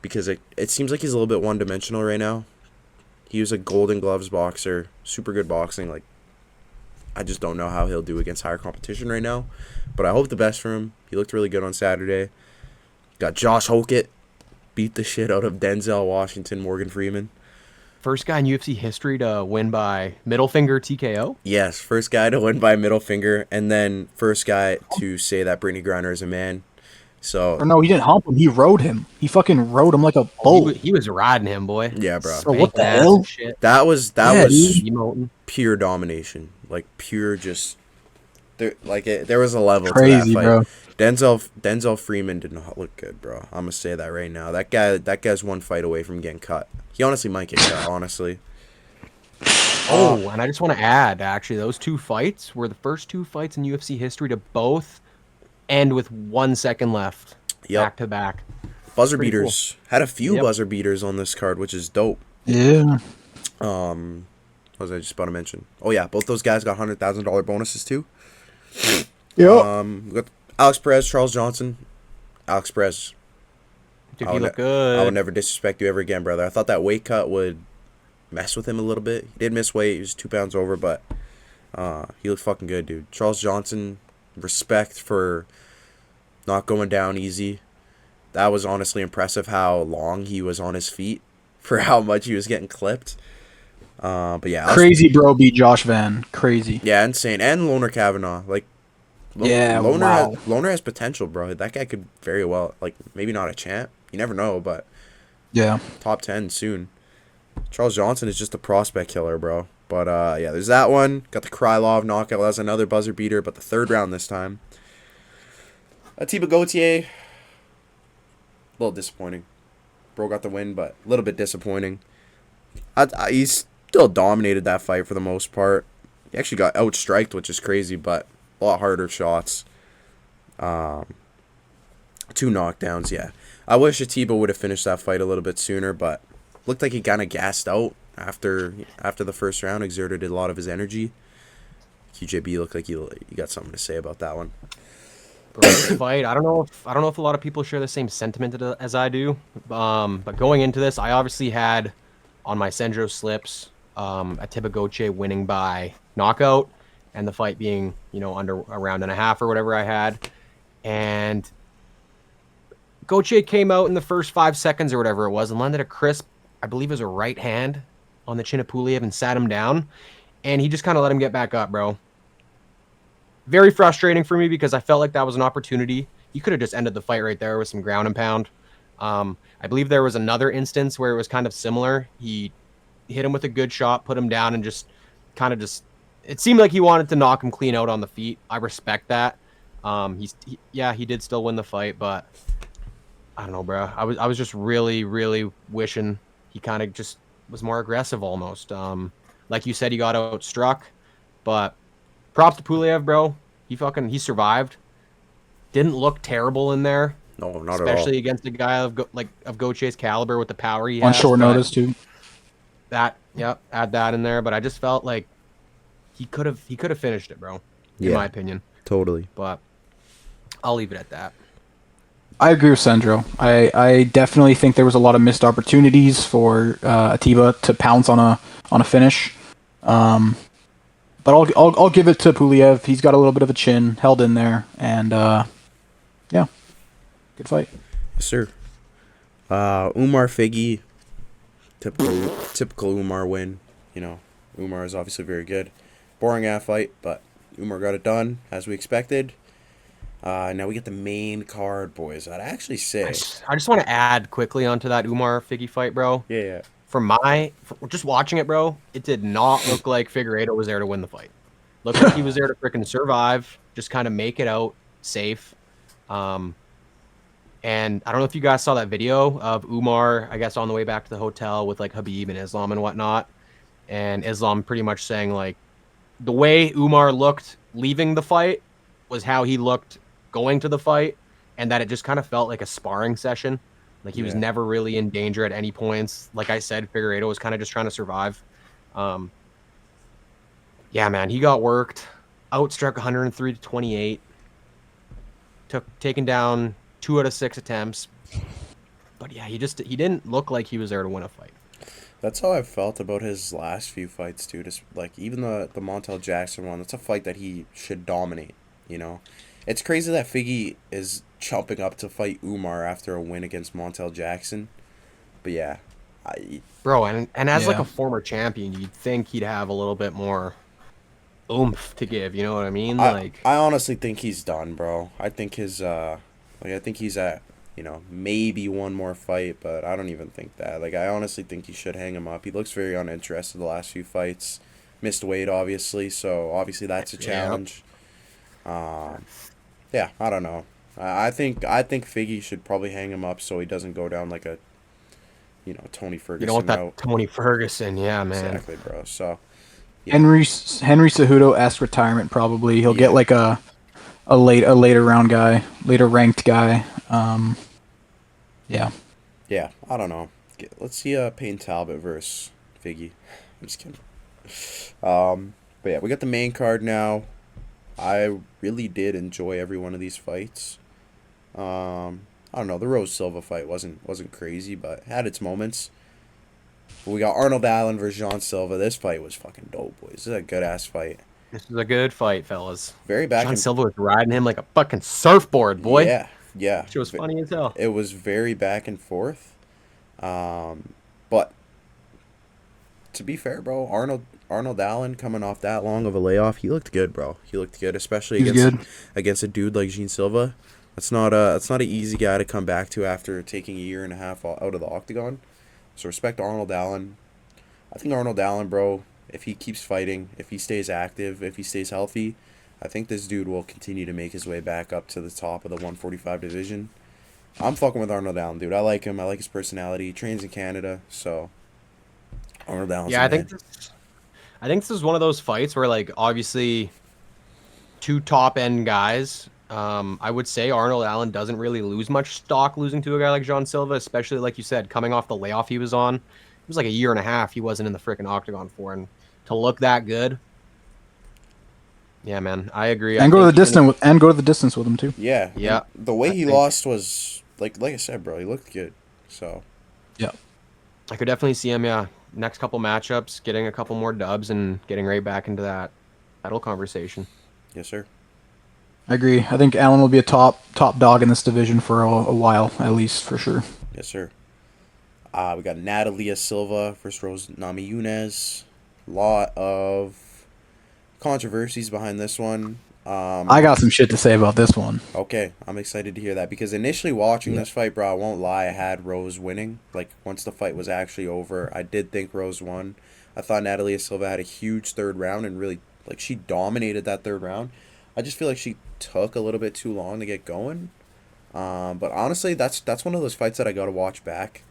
because it seems like he's a little bit one-dimensional right now. He was a Golden Gloves boxer, super good boxing. Like, I just don't know how he'll do against higher competition right now, but I hope the best for him. He looked really good on Saturday. Got Josh Hokett, beat the shit out of Denzel Washington, Morgan Freeman. First guy in UFC history to win by middle finger TKO. Yes, first guy to win by middle finger, and then first guy to say that Brittany Griner is a man. So Or no, he didn't hump him. He rode him. He fucking rode him like a bull. He was riding him, boy. yeah, bro, Bro, what Spanking the ass hell? and shit. that was Yeah, dude. Emoting. pure domination, like pure just. There was a level Crazy, to that bro. fight. Denzel Freeman did not look good, bro. I'm gonna say that right now. That guy's one fight away from getting cut. He honestly might get cut, honestly. Oh, and I just want to add, actually, those 2 fights were the first 2 fights in UFC history to both end with 1 second left, Yep. back to back. Buzzer Pretty cool. beaters. Had a few Yep. buzzer beaters on this card, which is dope. Yeah. What was I just about to mention? Oh yeah, both those guys got $100,000 bonuses too. Yep. We got Alex Perez, Charles Johnson. Alex Perez, Dude, I he would looked I would good. never disrespect you ever again, brother. I thought that weight cut would mess with him a little bit. He did miss weight. He was 2 pounds over, but he looked fucking good, dude. Charles Johnson, respect for not going down easy. that was honestly impressive how long he was on his feet for how much he was getting clipped. But yeah, Crazy bro beat Josh Van. Crazy. yeah, insane. And Loner Kavanaugh, like Yeah, wow. Loner has potential, bro. That guy could very well, like, maybe not a champ. You never know, but Yeah. top 10 soon. Charles Johnson is just a prospect killer, bro. But yeah, there's that one. Got the Krylov knockout. That's another buzzer beater, but the third round this time. Atiba Gauthier, a little disappointing. Bro got the win, but a little bit disappointing. He still dominated that fight for the most part. He actually got outstriked, which is crazy, but a lot harder shots. 2 knockdowns, yeah. I wish Atiba would have finished that fight a little bit sooner, but looked like he kind of gassed out after the first round, exerted a lot of his energy. QJB looked like you got something to say about that one. This fight, I don't know if a lot of people share the same sentiment as I do. But going into this, I obviously had on my Sendro slips Atiba Gauthier winning by knockout, and the fight being, under a round and a half or whatever I had. And Gauthier came out in the first 5 seconds or whatever it was and landed a crisp, I believe it was a right hand on the chin of Puliev and sat him down. And he just kind of let him get back up, bro. Very frustrating for me because I felt like that was an opportunity. He could have just ended the fight right there with some ground and pound. I believe there was another instance where it was kind of similar. He hit him with a good shot, put him down, and just it seemed like he wanted to knock him clean out on the feet. I respect that. He did still win the fight, but I don't know, bro. I was just really, really wishing he kind of just was more aggressive almost. Like you said, he got outstruck, but props to Puliev, bro. He survived. Didn't look terrible in there. No, not at all. Especially against a guy of Gauthier's caliber with the power he On has. short notice too. Add that in there. But I just felt like he could have finished it, bro. In my opinion. Totally. But I'll leave it at that. I agree with Sandro. I definitely think there was a lot of missed opportunities for Atiba to pounce on a finish. But I'll give it to Puliev. He's got a little bit of a chin, held in there, and yeah, good fight. Yes, sir. Umar Figgy, typical Umar win. Umar is obviously very good. Boring ass fight, but Umar got it done as we expected. Now we get the main card, boys. I'd actually say I just want to add quickly onto that Umar Figgy fight, bro. Yeah. For just watching it, bro, it did not look like Figueiredo was there to win the fight. Looked like he was there to freaking survive, just kind of make it out safe. And I don't know if you guys saw that video of Umar, I guess, on the way back to the hotel with like Habib and Islam and whatnot. And Islam pretty much saying like the way Umar looked leaving the fight was how he looked going to the fight, and that it just kind of felt like a sparring session. Like he was never really in danger at any points. Like I said, Figueiredo was kind of just trying to survive. Yeah, man, he got worked. Outstruck 103-28. Taken down 2 out of 6 attempts. But yeah, he didn't look like he was there to win a fight. That's how I felt about his last few fights, too. Just like even the Montel Jackson one, that's a fight that he should dominate. It's crazy that Figgy is chomping up to fight Umar after a win against Montel Jackson. But yeah. Bro, and as like a former champion, you'd think he'd have a little bit more oomph to give, you know what I mean? I honestly think he's done, bro. I think he's at, maybe one more fight, but I don't even think that. Like, I honestly think he should hang him up. He looks very uninterested the last few fights. Missed weight, obviously, so obviously that's a challenge. Yeah, I don't know. I think Figgy should probably hang him up so he doesn't go down like a, Tony Ferguson. You don't want that Tony Ferguson, yeah, man. Exactly, bro. So yeah. Henry Cejudo-esque retirement probably. He'll get like a later round guy, later ranked guy. Yeah. Yeah, I don't know. Let's see Payne Talbot versus Figgy. I'm just kidding. But yeah, we got the main card now. I really did enjoy every one of these fights. I don't know, the Rose Silva fight wasn't crazy, but had its moments. But we got Arnold Allen versus Jean Silva. This fight was fucking dope, boys. This is a good ass fight. This is a good fight, fellas. Very back. Jean Silva was riding him like a fucking surfboard, boy. Yeah, Yeah. She was funny as hell. It was very back and forth. But to be fair, bro, Arnold Allen coming off that long of a layoff, he looked good, bro. He looked good, especially against a dude like Gene Silva. That's not an easy guy to come back to after taking a year and a half out of the octagon. So respect to Arnold Allen. I think Arnold Allen, bro, if he keeps fighting, if he stays active, if he stays healthy, I think this dude will continue to make his way back up to the top of the 145 division. I'm fucking with Arnold Allen, dude. I like him. I like his personality. He trains in Canada, so Arnold Allen's Yeah, the man. I think this is one of those fights where, like, obviously, two top end guys. I would say Arnold Allen doesn't really lose much stock losing to a guy like John Silva, especially like you said, coming off the layoff he was on. It was like a year and a half he wasn't in the freaking octagon for, and to look that good. Yeah, man, I agree. And go to the distance with him too. Yeah. Yeah. The way he lost was like I said, bro. He looked good. So. Yeah. I could definitely see him. Yeah, next couple matchups, getting a couple more dubs and getting right back into that title conversation. Yes, sir. I agree. I think Allen will be a top dog in this division for a while, at least, for sure. Yes, sir. We got Natalia Silva versus Rose Namajunas. Lot of controversies behind this one. I got some shit to say about this one. Okay, I'm excited to hear that because initially watching this fight, bro, I won't lie, I had Rose winning. Like, once the fight was actually over, I did think Rose won. I thought Natalia Silva had a huge third round and really, like, she dominated that third round. I just feel like she took a little bit too long to get going. But honestly, that's one of those fights that I got to watch back.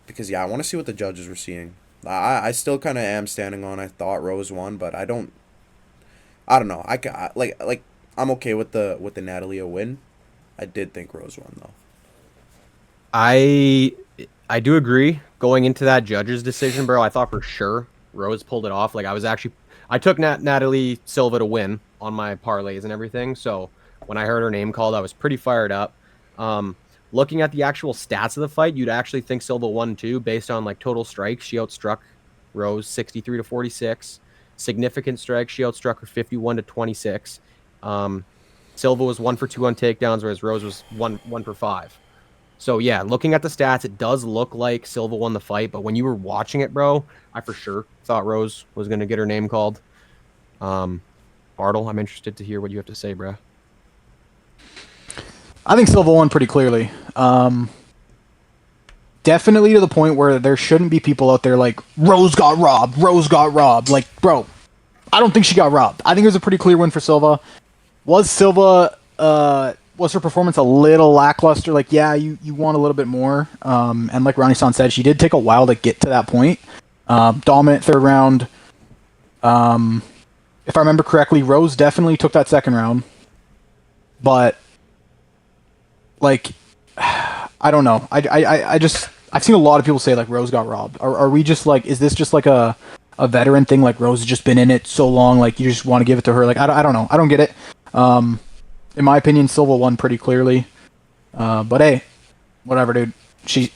Because, yeah, I want to see what the judges were seeing. I still kind of am standing on I thought Rose won, but I don't know. I'm okay with the Natalia win. I did think Rose won though. I do agree. Going into that judge's decision, bro, I thought for sure Rose pulled it off. Like, I took Natalie Silva to win on my parlays and everything. So when I heard her name called, I was pretty fired up. Looking at the actual stats of the fight, you'd actually think Silva won too, based on like total strikes. She outstruck Rose 63 to 46. Significant strikes, she outstruck her 51 to 26. Silva was 1 for 2 on takedowns, whereas Rose was 1 for 5. So yeah, looking at the stats, it does look like Silva won the fight, but when you were watching it, bro, I for sure thought Rose was gonna get her name called. Bartle, I'm interested to hear what you have to say, bro. I think Silva won pretty clearly. Definitely to the point where there shouldn't be people out there like, Rose got robbed. Like, bro, I don't think she got robbed. I think it was a pretty clear win for Silva. Was her performance a little lackluster? Like, yeah, you want a little bit more. And like Ronnie-san said, she did take a while to get to that point. Dominant third round. If I remember correctly, Rose definitely took that second round. But, like, I don't know. I've seen a lot of people say like Rose got robbed. Are we just like, is this just like a veteran thing? Like Rose has just been in it so long, like you just want to give it to her? Like I don't know. I don't get it. In my opinion, Silva won pretty clearly. But hey, whatever, dude.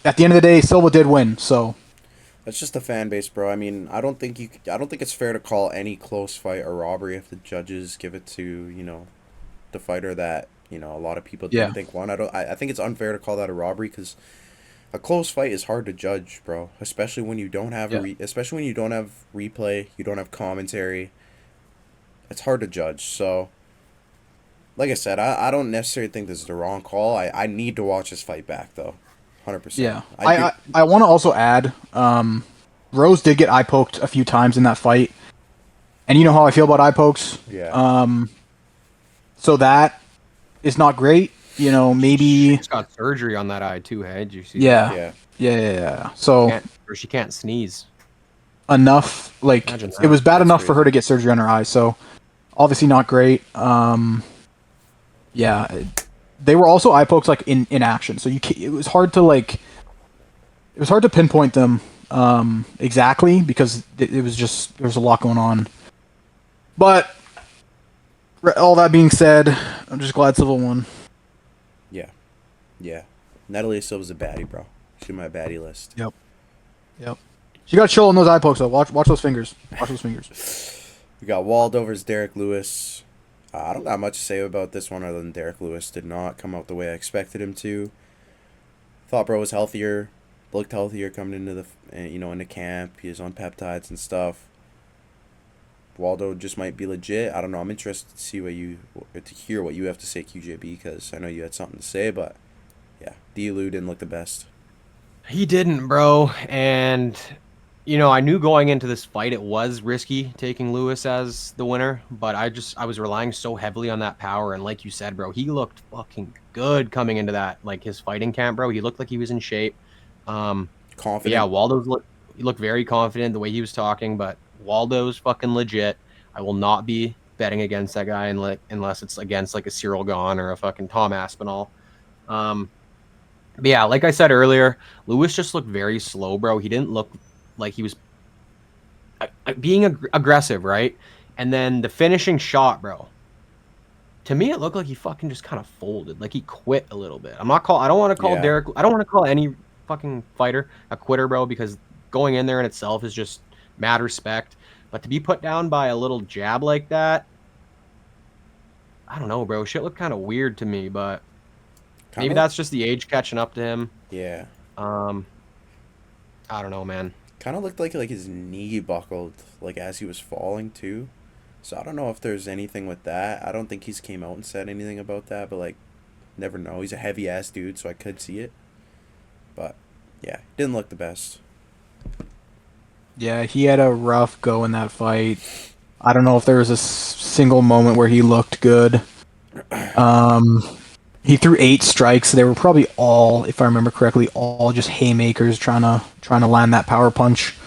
At the end of the day, Silva did win. So that's just the fan base, bro. I mean, I don't think it's fair to call any close fight a robbery if the judges give it to the fighter that a lot of people didn't think won. I think it's unfair to call that a robbery because a close fight is hard to judge, bro. Especially when you don't have replay, you don't have commentary. It's hard to judge. So, like I said, I don't necessarily think this is the wrong call. I need to watch this fight back though, 100%. Yeah, I want to also add, Rose did get eye poked a few times in that fight, and you know how I feel about eye pokes. Yeah. So that is not great. Maybe She's got surgery on that eye too. Hey, did you see? Yeah. So she can't sneeze. Enough, like it was bad enough for her to get surgery on her eye. So obviously not great. Yeah, they were also eye pokes like in action. So it was hard to pinpoint them exactly because it was just there was a lot going on. But all that being said, I'm just glad Silva won. Yeah. Natalia Silva's a baddie, bro. She's my baddie list. Yep. She got chill on those eye pokes though. Watch those fingers. We got Waldo versus Derek Lewis. I don't got much to say about this one other than Derek Lewis did not come out the way I expected him to. Thought bro was healthier, looked healthier coming into into camp. He was on peptides and stuff. Waldo just might be legit. I don't know. I'm interested to see to hear what you have to say, QJB, because I know you had something to say. But yeah, D-Lou didn't look the best. He didn't, bro. And I knew going into this fight it was risky taking Lewis as the winner, but I was relying so heavily on that power. And like you said, bro, he looked fucking good coming into that, like his fighting camp, bro. He looked like he was in shape. Confident. Yeah, he looked very confident the way he was talking, but Waldo's fucking legit. I will not be betting against that guy unless it's against like a Cyril Gahn or a fucking Tom Aspinall. But yeah, like I said earlier, Lewis just looked very slow, bro. He didn't look like he was being aggressive, right? And then the finishing shot, bro. To me, it looked like he fucking just kind of folded, like he quit a little bit. I don't want to call Derek. I don't want to call any fucking fighter a quitter, bro, because going in there in itself is just mad respect. But to be put down by a little jab like that, I don't know, bro. Shit looked kind of weird to me, but maybe that's just the age catching up to him. Yeah. I don't know, man. Kind of looked like his knee buckled like as he was falling too. So I don't know if there's anything with that. I don't think he's came out and said anything about that, but like never know. He's a heavy ass dude, so I could see it. But yeah, didn't look the best. Yeah, he had a rough go in that fight. I don't know if there was a single moment where he looked good. He threw 8 strikes. They were probably all, if I remember correctly, all just haymakers trying to land that power punch.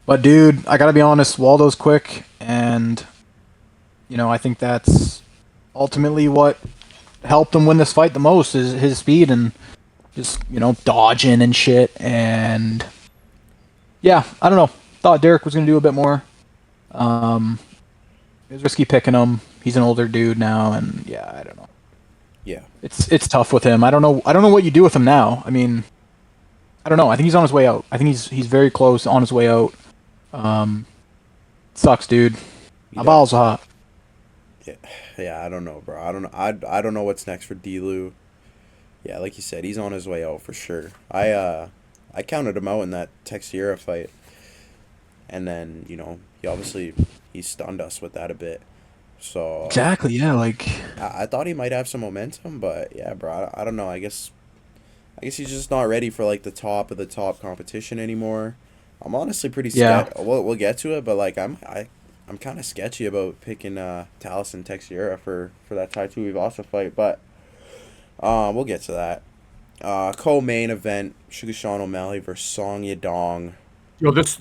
But dude, I gotta be honest, Waldo's quick, and I think that's ultimately what helped him win this fight the most is his speed and just dodging and shit. And yeah, I don't know. Thought Derek was gonna do a bit more. It was risky picking him. He's an older dude now, and yeah, I don't know. Yeah, it's tough with him. I don't know what you do with him now. I mean, I don't know. I think he's on his way out. I think he's very close on his way out. Sucks, dude. My balls are hot. Yeah. I don't know, bro. I don't know what's next for D-Lou. Yeah, like you said, he's on his way out for sure. I counted him out in that Teixeira fight, and then he stunned us with that a bit. So exactly, yeah. Like I thought he might have some momentum, but yeah, bro. I don't know. I guess he's just not ready for like the top of the top competition anymore. I'm honestly pretty scared. Yeah. We'll get to it, but like I'm kind of sketchy about picking Talis and Teixeira for that Tai Tuivasa fight, but we'll get to that. Co-main event: Sugar Sean O'Malley versus Song Yadong. Yo, this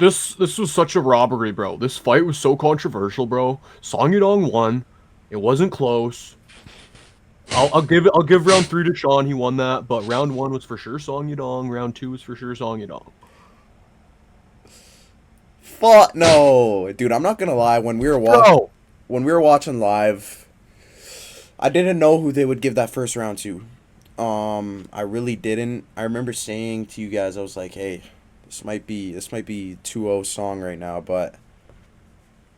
was such a robbery, bro. This fight was so controversial, bro. Song Yadong won. It wasn't close. I'll give round 3 to Sean. He won that, but round 1 was for sure Song Yadong. Round 2 was for sure Song Yadong. Fuck no, dude. I'm not gonna lie. When we were watching live, I didn't know who they would give that first round to. I really didn't. I remember saying to you guys, I was like, hey. This might be 2-0 Song right now, but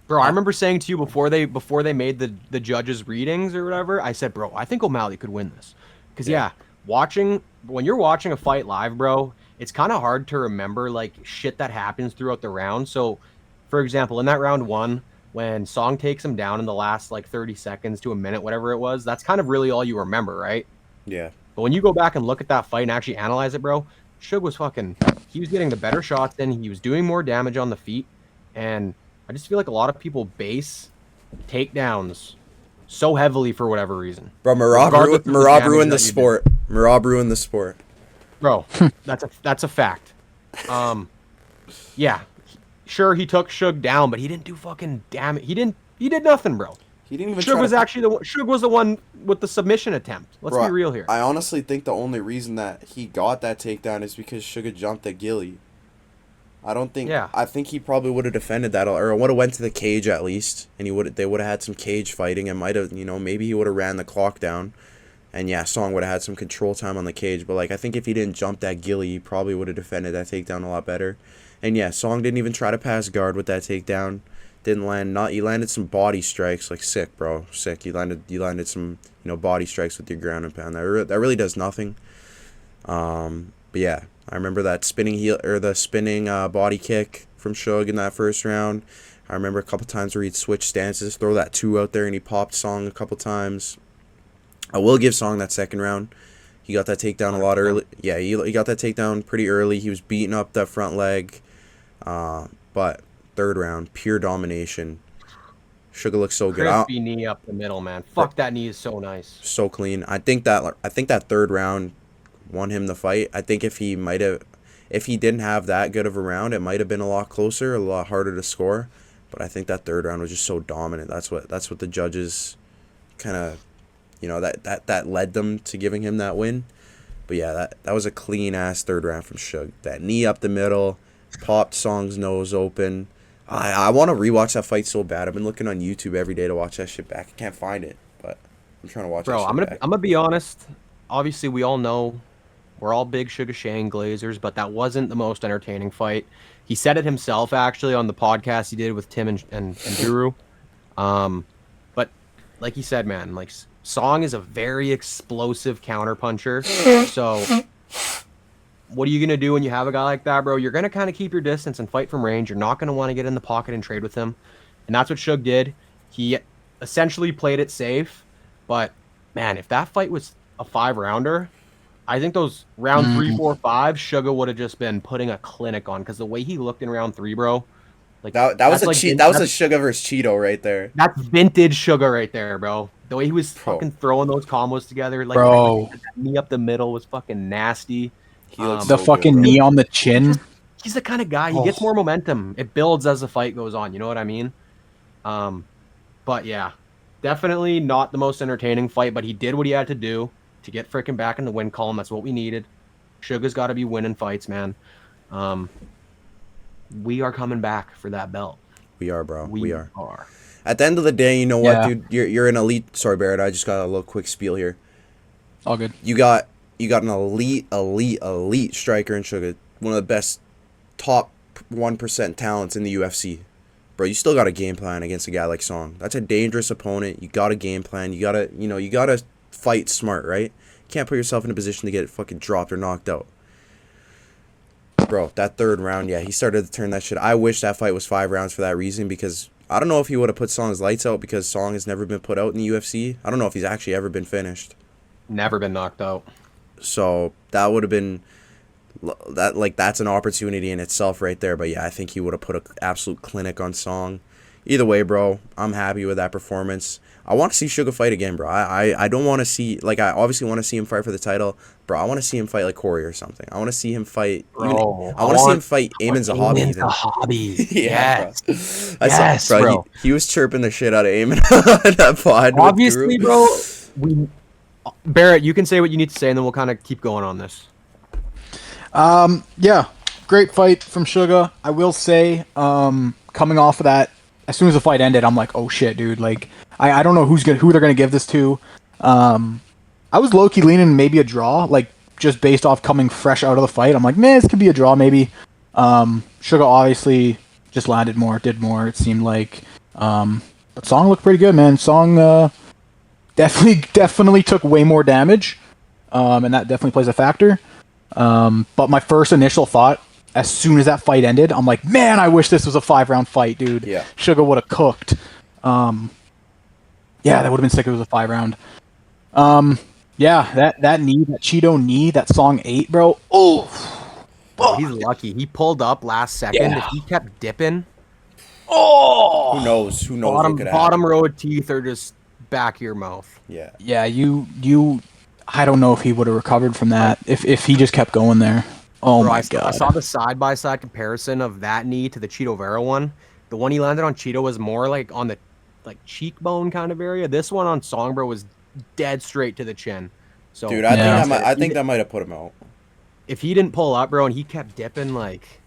bro, I remember saying to you before they made the judges' readings or whatever, I said, bro, I think O'Malley could win this, because when you're watching a fight live, bro, it's kind of hard to remember like shit that happens throughout the round. So, for example, in that round 1, when Song takes him down in the last like 30 seconds to a minute, whatever it was, that's kind of really all you remember, right? Yeah. But when you go back and look at that fight and actually analyze it, bro. Shug was he was getting the better shots in, he was doing more damage on the feet, and I just feel like a lot of people base takedowns so heavily for whatever reason. Bro, Marab ruined the sport. Marab ruined the sport. Bro, that's a fact. Yeah, sure he took Shug down, but he didn't do fucking damage. He did nothing, bro. He didn't even. Shug was the one with the submission attempt. Let's be real here. I honestly think the only reason that he got that takedown is because Sugar jumped at Gilly. I don't think. Yeah. I think he probably would have defended that, or would have went to the cage at least, and they would have had some cage fighting, and might have, maybe he would have ran the clock down, and yeah, Song would have had some control time on the cage. But like, I think if he didn't jump that Gilly, he probably would have defended that takedown a lot better. And yeah, Song didn't even try to pass guard with that takedown. Didn't land. Not you landed some body strikes, like sick, bro, sick. You landed some body strikes with your ground and pound. That really does nothing. But yeah, I remember that spinning heel or the spinning body kick from Suge in that first round. I remember a couple times where he'd switch stances, throw that 2 out there, and he popped Song a couple times. I will give Song that second round. He got that takedown a lot early. Yeah, he got that takedown pretty early. He was beating up that front leg. But third round, pure domination. Sugar looks so good. Crispy knee up the middle, man. Fuck, that knee is so nice. So clean. I think that third round won him the fight. I think if he didn't have that good of a round, it might have been a lot closer, a lot harder to score. But I think that third round was just so dominant. That's what the judges kind of, that led them to giving him that win. But yeah, that was a clean ass third round from Suge. That knee up the middle, popped Song's nose open. I want to rewatch that fight so bad. I've been looking on YouTube every day to watch that shit back. I can't find it, but I'm trying to watch that shit back. I'm gonna be honest. Obviously, we all know we're all big Sugar Shane Glazers, but that wasn't the most entertaining fight. He said it himself, actually, on the podcast he did with Tim and Drew. But like he said, man, like Song is a very explosive counterpuncher. So what are you going to do when you have a guy like that, bro? You're going to kind of keep your distance and fight from range. You're not going to want to get in the pocket and trade with him. And that's what Suge did. He essentially played it safe. But, man, if that fight was a 5-rounder, I think those round 3, 4, 5, Sugar would have just been putting a clinic on. Because the way he looked in round 3, bro. Like that was a Sugar versus Cheeto right there. That's vintage Sugar right there, bro. The way he was fucking throwing those combos together. Like, bro. That knee up the middle was fucking nasty. He looks the so fucking good, knee on the chin. He's the kind of guy, he gets more momentum. It builds as the fight goes on, you know what I mean? But yeah, definitely not the most entertaining fight, but he did what he had to do to get freaking back in the win column. That's what we needed. Sugar's got to be winning fights, man. We are coming back for that belt. We are, bro. We are. are. At the end of the day, you know what, dude? You're an elite. Sorry, Barrett. I just got a little quick spiel here. All good. You got an elite striker in Sugar. One of the best top 1% talents in the UFC. Bro, you still got a game plan against a guy like Song. That's a dangerous opponent. You got a game plan. You gotta fight smart, right? You can't put yourself in a position to get fucking dropped or knocked out. Bro, that third round, yeah, he started to turn that shit. I wish that fight was 5 rounds for that reason, because I don't know if he would have put Song's lights out, because Song has never been put out in the UFC. I don't know if he's actually ever been finished. Never been knocked out. So that would have been that's an opportunity in itself right there. But yeah, I think he would have put an absolute clinic on Song. Either way, bro, I'm happy with that performance. I want to see Sugar fight again, bro. I don't want to see, like, I obviously want to see him fight for the title, bro. I want to see him fight like Corey or something. I want to see him fight. I want to see him fight Eamon Zahabi. Eamon Zahabi. Yeah, yes. Bro. Yes, bro. He was chirping the shit out of Eamon in that pod. Obviously, bro. Barrett, you can say what you need to say, and then we'll kind of keep going on this. Yeah, great fight from Sugar. I will say, coming off of that, as soon as the fight ended, I'm like, oh shit, dude. Like, I don't know who they're gonna give this to. I was low key leaning maybe a draw, like just based off coming fresh out of the fight. I'm like, man, this could be a draw maybe. Sugar obviously just landed more, did more. It seemed like, but Song looked pretty good, man. Song definitely took way more damage, and that definitely plays a factor. But my first initial thought, as soon as that fight ended, I'm like, man, I wish this was a 5-round fight, dude. Yeah. Sugar would have cooked. Yeah, that would have been sick if it was a 5-round. Yeah, that knee, that Cheeto knee, that Song 8, bro. Oh, he's lucky. He pulled up last second. Yeah. If he kept dipping, who knows? Bottom row of teeth or just back of your mouth. Yeah. Yeah, you. I don't know if he would have recovered from that if he just kept going there. Oh, bro, my God. I saw the side-by-side comparison of that knee to the Cheeto Vera one. The one he landed on Cheeto was more like on the cheekbone kind of area. This one on Song, bro, was dead straight to the chin. So, dude, I think that might have put him out. If he didn't pull up, bro, and he kept dipping, like,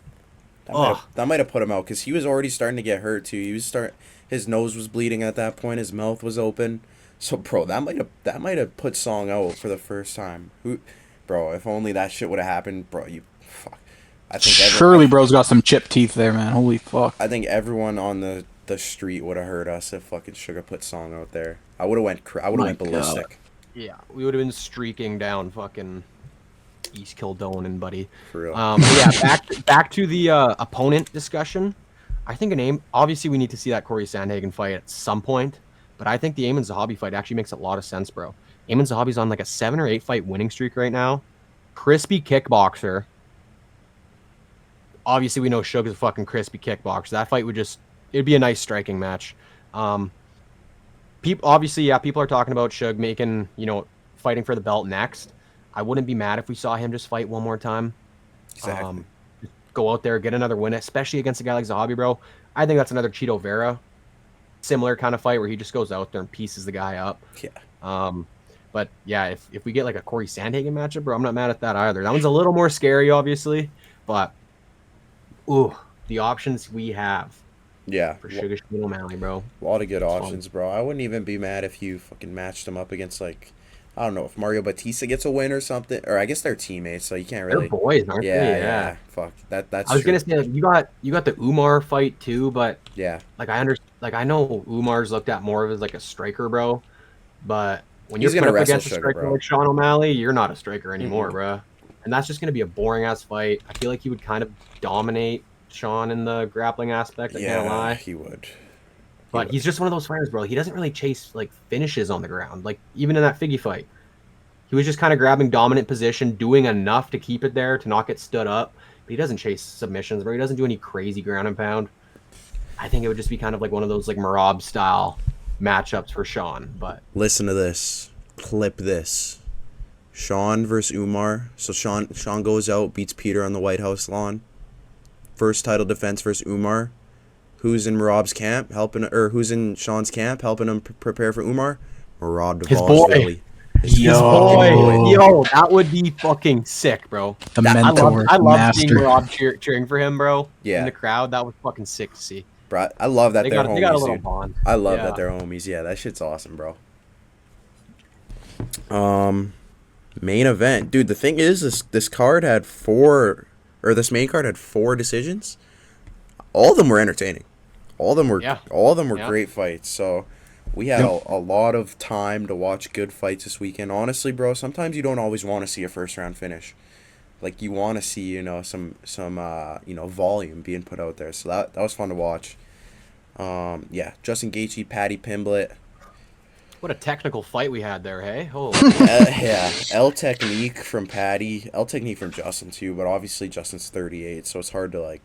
that might have put him out, because he was already starting to get hurt too. His nose was bleeding at that point. His mouth was open. So, bro, that might have put Song out for the first time. Bro, if only that shit would have happened, bro. Fuck. I think surely bro's got some chipped teeth there, man. Holy fuck. I think everyone on the the street would have heard us if fucking Sugar put song out there. I would have went ballistic. Yeah, we would have been streaking down fucking East Kildonan, buddy. For real. Yeah, back to the opponent discussion. I think obviously we need to see that Corey Sandhagen fight at some point, but I think the Eamon Zahabi fight actually makes a lot of sense, bro. Eamon Zahabi's on like a 7 or 8 fight winning streak right now. Crispy kickboxer. Obviously we know Sugar's a fucking crispy kickboxer. That fight it'd be a nice striking match. People are talking about Shug making, fighting for the belt next. I wouldn't be mad if we saw him just fight one more time. Exactly. Go out there, get another win, especially against a guy like Zahabi, bro. I think that's another Cheeto Vera similar kind of fight where he just goes out there and pieces the guy up. Yeah. But yeah, if we get like a Corey Sandhagen matchup, bro, I'm not mad at that either. That one's a little more scary, obviously, but the options we have. Yeah. For Sugar Sean O'Malley, bro. A lot of good options, bro. I wouldn't even be mad if you fucking matched them up against, like, I don't know, if Mario Batista gets a win or something. Or I guess they're teammates, so you can't really. They're boys, aren't they? Yeah. Fuck. That's I was true. gonna say, like, you got the Umar fight too, but yeah. Like I know Umar's looked at more of as like a striker, bro. But when He's you're gonna put up wrestle against a Sugar, striker bro. like Sean O'Malley, you're not a striker anymore, bro. And that's just gonna be a boring ass fight. I feel like he would kind of dominate Sean in the grappling aspect. I can't lie. He would. But he's just one of those fighters, bro. He doesn't really chase like finishes on the ground. Like even in that Figgy fight, he was just kind of grabbing dominant position, doing enough to keep it there to not get stood up. But he doesn't chase submissions, bro. He doesn't do any crazy ground and pound. I think it would just be kind of like one of those like Marab style matchups for Sean. But listen to this. Clip this. Sean versus Umar. So Sean goes out, beats Peter on the White House lawn. First title defense versus Umar. Who's in Marab's camp who's in Sean's camp helping him prepare for Umar? Marab Devashvili. His boy. Yo, that would be fucking sick, bro. The mentor, I love master. seeing Marab cheering for him, bro. Yeah. In the crowd, that was fucking sick to see. Bro, I love that they're homies, they got a little dude. bond. I love that they're homies. Yeah, that shit's awesome, bro. Main event. Dude, the thing is, this card had this main card had 4 decisions. All of them were entertaining. All of them were great fights. So we had a lot of time to watch good fights this weekend. Honestly, bro, sometimes you don't always want to see a first round finish. Like you want to see, some volume being put out there. So that was fun to watch. Justin Gaethje, Paddy Pimblett. What a technical fight we had there, hey? Holy. L technique from Paddy, L technique from Justin too, but obviously Justin's 38, so it's hard to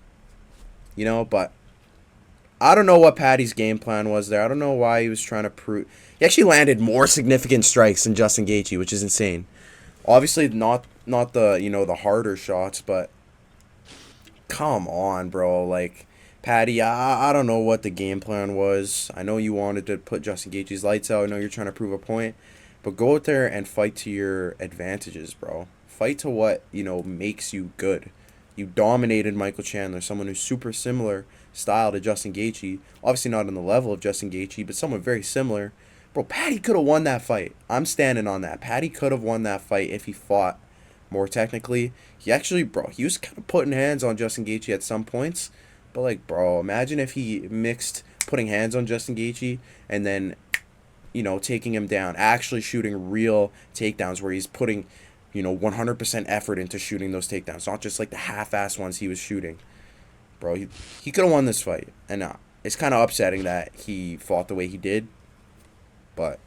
but I don't know what Paddy's game plan was there. I don't know why he was trying to prove. He actually landed more significant strikes than Justin Gaethje, which is insane. Obviously not the, the harder shots, but come on, bro. Like, Paddy, I don't know what the game plan was. I know you wanted to put Justin Gaethje's lights out. I know you're trying to prove a point, but go out there and fight to your advantages, bro. Fight to what, makes you good. You dominated Michael Chandler, someone who's super similar style to Justin Gaethje. Obviously not on the level of Justin Gaethje, but someone very similar. Bro, Paddy could have won that fight. I'm standing on that. Paddy could have won that fight if he fought more technically. He actually, bro, he was kind of putting hands on Justin Gaethje at some points. But, like, bro, imagine if he mixed putting hands on Justin Gaethje and then, taking him down, actually shooting real takedowns where he's putting, 100% effort into shooting those takedowns, not just, like, the half-ass ones he was shooting. Bro, he could have won this fight. And it's kind of upsetting that he fought the way he did. But,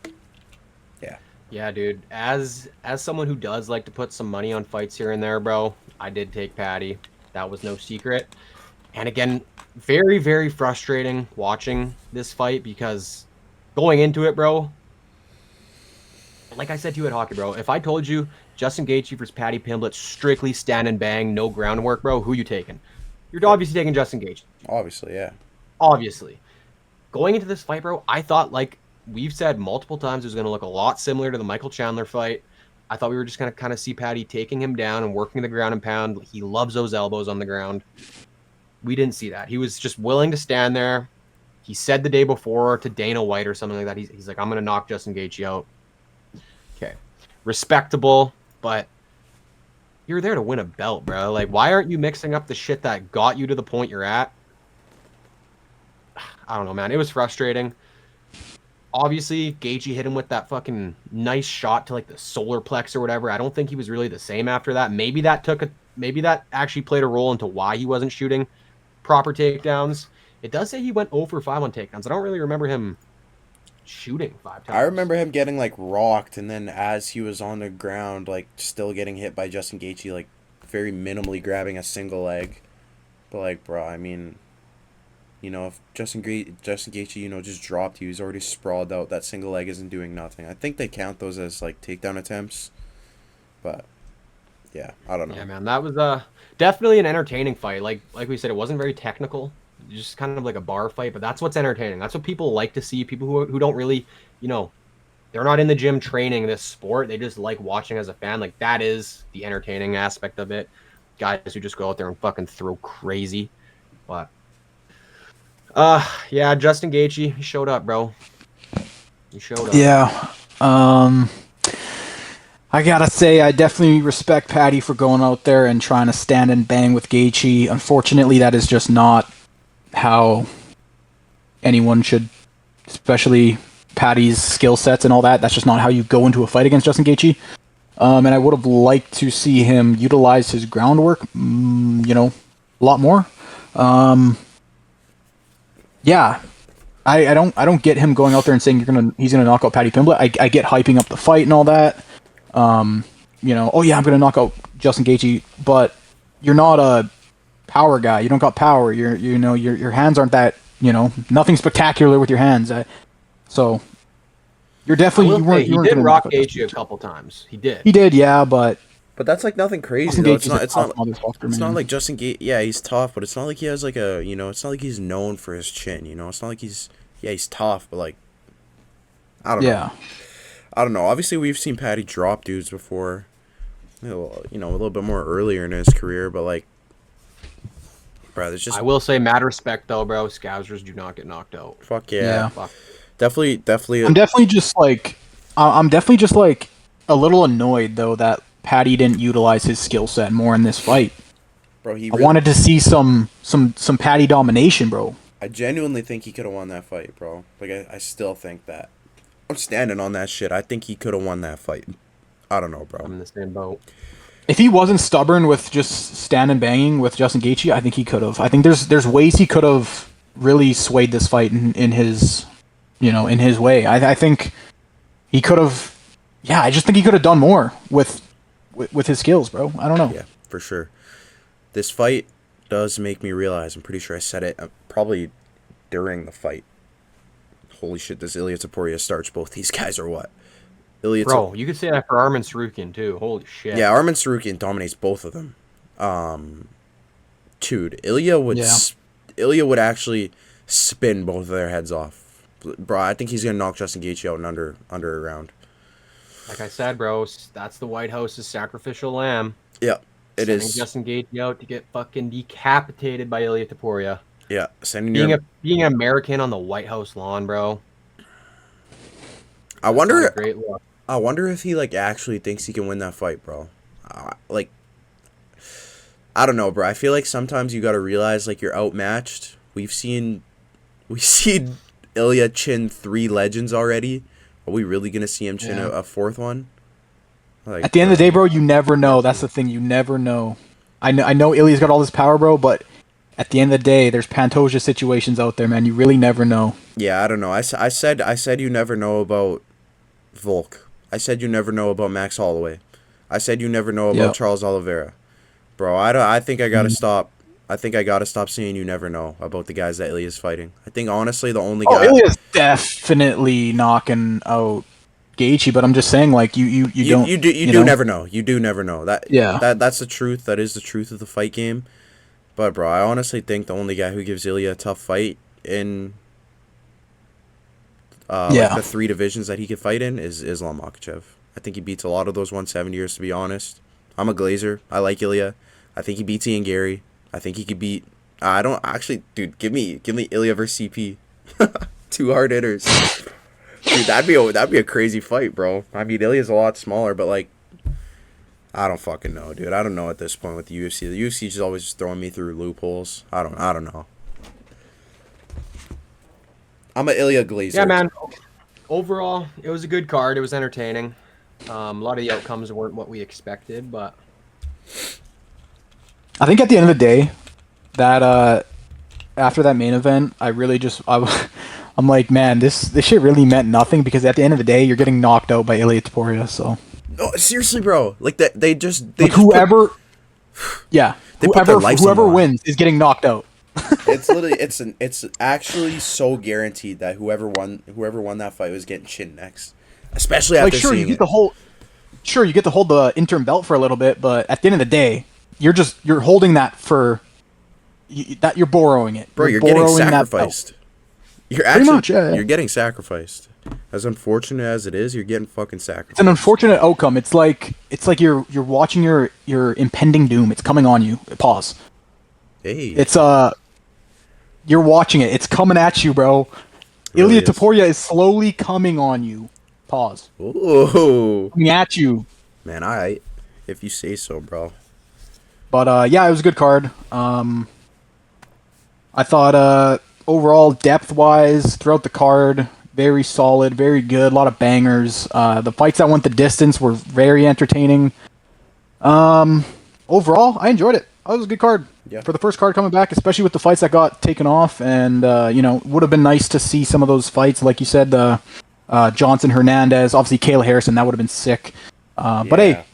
yeah. Yeah, dude. As someone who does like to put some money on fights here and there, bro, I did take Paddy. That was no secret. And again, very, very frustrating watching this fight because going into it, bro, like I said to you at hockey, bro, if I told you Justin Gaethje versus Paddy Pimblett, strictly stand and bang, no groundwork, bro, who you taking? You're obviously taking Justin Gaethje. Obviously, yeah. Obviously. Going into this fight, bro, I thought, like we've said multiple times, it was going to look a lot similar to the Michael Chandler fight. I thought we were just going to kind of see Paddy taking him down and working the ground and pound. He loves those elbows on the ground. We didn't see that. He was just willing to stand there. He said the day before to Dana White or something like that, he's like, I'm going to knock Justin Gaethje out. Okay. Respectable, but you're there to win a belt, bro. Like, why aren't you mixing up the shit that got you to the point you're at? I don't know, man. It was frustrating. Obviously, Gaethje hit him with that fucking nice shot to like the solar plex or whatever. I don't think he was really the same after that. Maybe that actually played a role into why he wasn't shooting proper takedowns. It does say he went 0 for 5 on takedowns. I don't really remember him shooting 5 times. I remember him getting like rocked, and then as he was on the ground, like still getting hit by Justin Gaethje, like very minimally grabbing a single leg. But like, bro, I mean, if Justin Gaethje, just dropped you, he's already sprawled out. That single leg isn't doing nothing. I think they count those as like takedown attempts, but yeah, I don't know. Yeah, man, that was definitely an entertaining fight. Like we said, it wasn't very technical, just kind of like a bar fight. But that's what's entertaining. That's what people like to see. People who don't really, they're not in the gym training this sport. They just like watching as a fan. Like that is the entertaining aspect of it. Guys who just go out there and fucking throw crazy. But yeah, Justin Gaethje, he showed up, bro. He showed up. Yeah. I gotta say, I definitely respect Patty for going out there and trying to stand and bang with Gaethje. Unfortunately, that is just not how anyone should, especially Patty's skill sets and all that. That's just not how you go into a fight against Justin Gaethje. And I would have liked to see him utilize his groundwork, a lot more. Yeah, I don't get him going out there and saying he's gonna knock out Paddy Pimblett. I get hyping up the fight and all that. Oh yeah, I'm gonna knock out Justin Gaethje, but you're not a power guy. You don't got power. Your hands aren't that. Nothing spectacular with your hands. So you're definitely you weren't. He did rock Gaethje a couple times. He did. He did, yeah, but that's like nothing crazy though. It's not like Justin Gaethje. Yeah, he's tough, but it's not like he has like a. It's not like he's known for his chin. It's not like he's tough, but like, I don't know. I don't know. Obviously, we've seen Patty drop dudes before. A little bit more earlier in his career, but like, bro, there's just. I will say, mad respect though, bro. Scousers do not get knocked out. Fuck yeah. Fuck. Definitely. I'm definitely just like a little annoyed though that Patty didn't utilize his skill set more in this fight. Bro, I wanted to see some Patty domination, bro. I genuinely think he could have won that fight, bro. Like, I still think that. I'm standing on that shit. I think he could have won that fight. I don't know, bro. I'm in the same boat. If he wasn't stubborn with just standing banging with Justin Gaethje, I think he could have. I think there's ways he could have really swayed this fight in his, in his way. I think he could have. Yeah, I just think he could have done more with his skills, bro. I don't know. Yeah, for sure. This fight does make me realize. I'm pretty sure I said it probably during the fight. Holy shit, this Ilia Topuria starts both these guys or what? Bro, you could say that for Arman Tsarukyan too. Holy shit. Yeah, Arman Tsarukyan dominates both of them. Dude, Ilia would actually spin both of their heads off. Bro, I think he's gonna knock Justin Gaethje out in under a round. Like I said, bro, that's the White House's sacrificial lamb. Yeah, it Sending is. Justin Gaethje out to get fucking decapitated by Ilia Topuria. Yeah, being an American on the White House lawn, bro. I wonder. Great look. I wonder if he actually thinks he can win that fight, bro. I don't know, bro. I feel like sometimes you gotta realize you're outmatched. We've seen Ilia chin 3 legends already. Are we really gonna see him chin a 4th one? At the end of the day, bro, you never know. That's the thing. You never know. I know Ilia's got all this power, bro, but at the end of the day, there's Pantoja situations out there, man. You really never know. Yeah, I don't know. I said you never know about Volk. I said you never know about Max Holloway. I said you never know about Charles Oliveira. Bro, I think I gotta stop. I think I gotta stop saying you never know about the guys that Ilia's fighting. I think honestly the only guy. Ilia's definitely knocking out Gaethje, but I'm just saying you do never know. You do never know. That's the truth. That is the truth of the fight game. But bro, I honestly think the only guy who gives Ilia a tough fight in the 3 divisions that he could fight in is Islam Makhachev. I think he beats a lot of those 170ers, to be honest. I'm a Glazer. I like Ilia. I think he beats Ian Gary. I think he could beat. I don't actually, dude. Give me Ilia versus CP. 2 hard hitters. Dude, that'd be a crazy fight, bro. I mean, Ilia's a lot smaller, but I don't fucking know, dude. I don't know at this point with the UFC. The UFC is always just throwing me through loopholes. I don't know. I'm an Ilya Glazer. Yeah, man. Overall, it was a good card. It was entertaining. A lot of the outcomes weren't what we expected, but I think at the end of the day, that after that main event, I'm like, man, this shit really meant nothing because at the end of the day, you're getting knocked out by Ilya Topuria. So No, seriously, bro. Like that, they just whoever on. wins is getting knocked out. It's literally it's actually so guaranteed that whoever won that fight was getting chin next, especially after Like, sure, seeing you get to hold the interim belt for a little bit, but at the end of the day, you're holding that for that you're borrowing it. Bro, you're getting borrowing that sacrificed. You're actually much, yeah. You're getting sacrificed. As unfortunate as it is, you're getting fucking sacrificed. It's an unfortunate outcome. It's like you're watching your impending doom. It's coming on you. Pause. Hey. It's you're watching it. It's coming at you, bro. Really Ilya is. Topuria is slowly coming on you. Pause. Ooh. Coming at you. Man, alright. If you say so, bro. But yeah, it was a good card. I thought overall depth-wise throughout the card, very solid, very good. A lot of bangers. The fights that went the distance were very entertaining. Overall, I enjoyed it. It was a good card. Yeah. For the first card coming back, especially with the fights that got taken off, and would have been nice to see some of those fights, like you said, Johnson Hernandez, obviously Kayla Harrison, that would have been sick. But hey,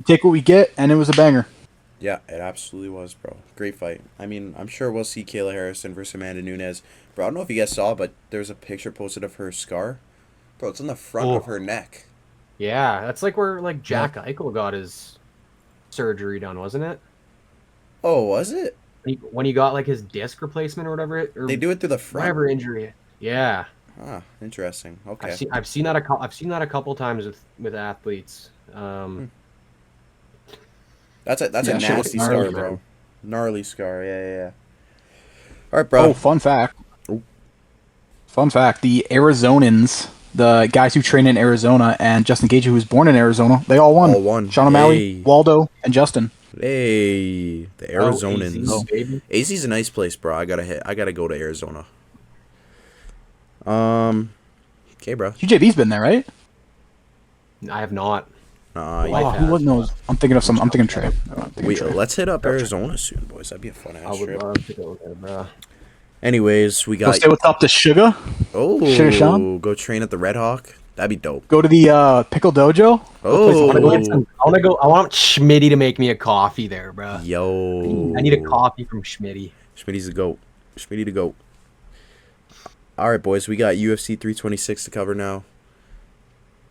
take what we get, and it was a banger. Yeah, it absolutely was, bro. Great fight. I mean, I'm sure we'll see Kayla Harrison versus Amanda Nunes. Bro, I don't know if you guys saw, but there's a picture posted of her scar. Bro, it's on the front of her neck. yeah, that's like where like Jack Eichel got his surgery done, wasn't it? Oh, was it? When he got like his disc replacement or whatever, or They do it through the front. whatever injury. Yeah, Ah, interesting. Okay. I've seen that a couple times with athletes. That's a Yeah, shit nasty was scar, gnarly, bro. man. Gnarly scar. Yeah. All right, bro. Oh, fun fact. Oh. Fun fact. The Arizonans, the guys who train in Arizona, and Justin Gage, who was born in Arizona, they all won. All won. Sean O'Malley, Hey. Waldo, and Justin. Hey, the Arizonans. AZ, baby. AZ's a nice place, bro. I gotta go to Arizona. Okay, bro. QJB's been there, right? I have not. Oh, who knows? I'm thinking of Trey. Let's hit up Arizona soon, boys. That'd be a fun I ass would trip. love to go there, bro. Anyways, we Go got say what's up to Sugar. Sugar Sean? go train at the Red Hawk. That'd be dope. Go to the Pickle Dojo. Oh, I want Schmitty to make me a coffee there, bro. yo, I need a coffee from Schmitty. Schmitty's the goat. Schmitty the goat. All right, boys. We got UFC 326 to cover now.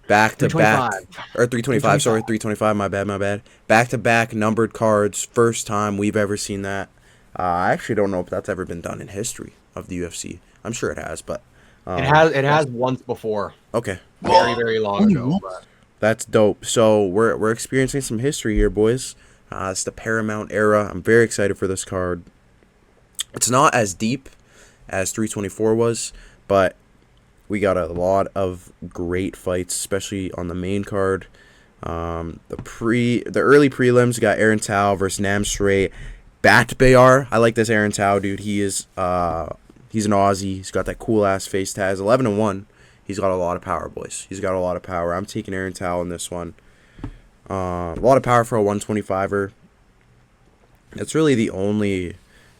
Back to back, 325. or 325. Sorry, 325. My bad. Back to back numbered cards. First time we've ever seen that. I actually don't know if that's ever been done in history of the UFC. I'm sure it has, but It has once before, okay. very long ago. But That's dope. So we're experiencing some history here, boys. It's the Paramount era. I'm very excited for this card. It's not as deep as 324 was, but we got a lot of great fights, especially on the main card. The early prelims got Aaron Tao versus Namsray Batbayar. I like this Aaron Tao dude. He's an Aussie. He's got that cool ass face tag. 11-1. He's got a lot of power, boys. He's got a lot of power. I'm taking Aaron Tao in this one. A lot of power for a 125er. That's really the only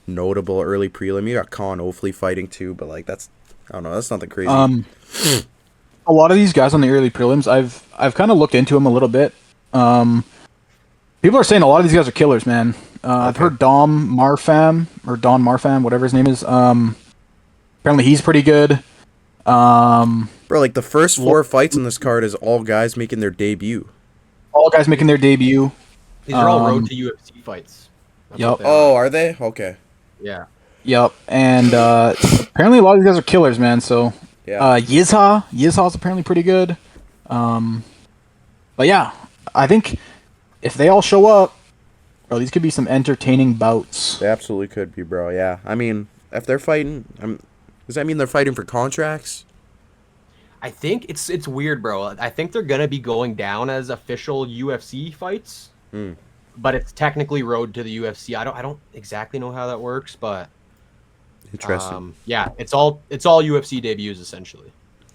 notable early prelim. You got Colin Ofley fighting too, but like that's nothing crazy. A lot of these guys on the early prelims, I've kind of looked into them a little bit. People are saying a lot of these guys are killers, man. I've heard Don Marfam, whatever his name is. Apparently he's pretty good. Bro, like the first 4 fights on this card is all guys making their debut. All guys making their debut. these are all road to UFC fights. That's Yep. what they are. Oh, are they? Okay. Yeah. Yep. And apparently a lot of these guys are killers, man. So Yeah. Yizha's apparently pretty good. But yeah, I think if they all show up, bro, these could be some entertaining bouts. They absolutely could be, bro. Yeah. I mean, if they're fighting, does that mean they're fighting for contracts? I think it's weird, bro. I think they're gonna be going down as official UFC fights, but it's technically road to the UFC. I don't exactly know how that works, but Interesting. Yeah, it's all UFC debuts essentially.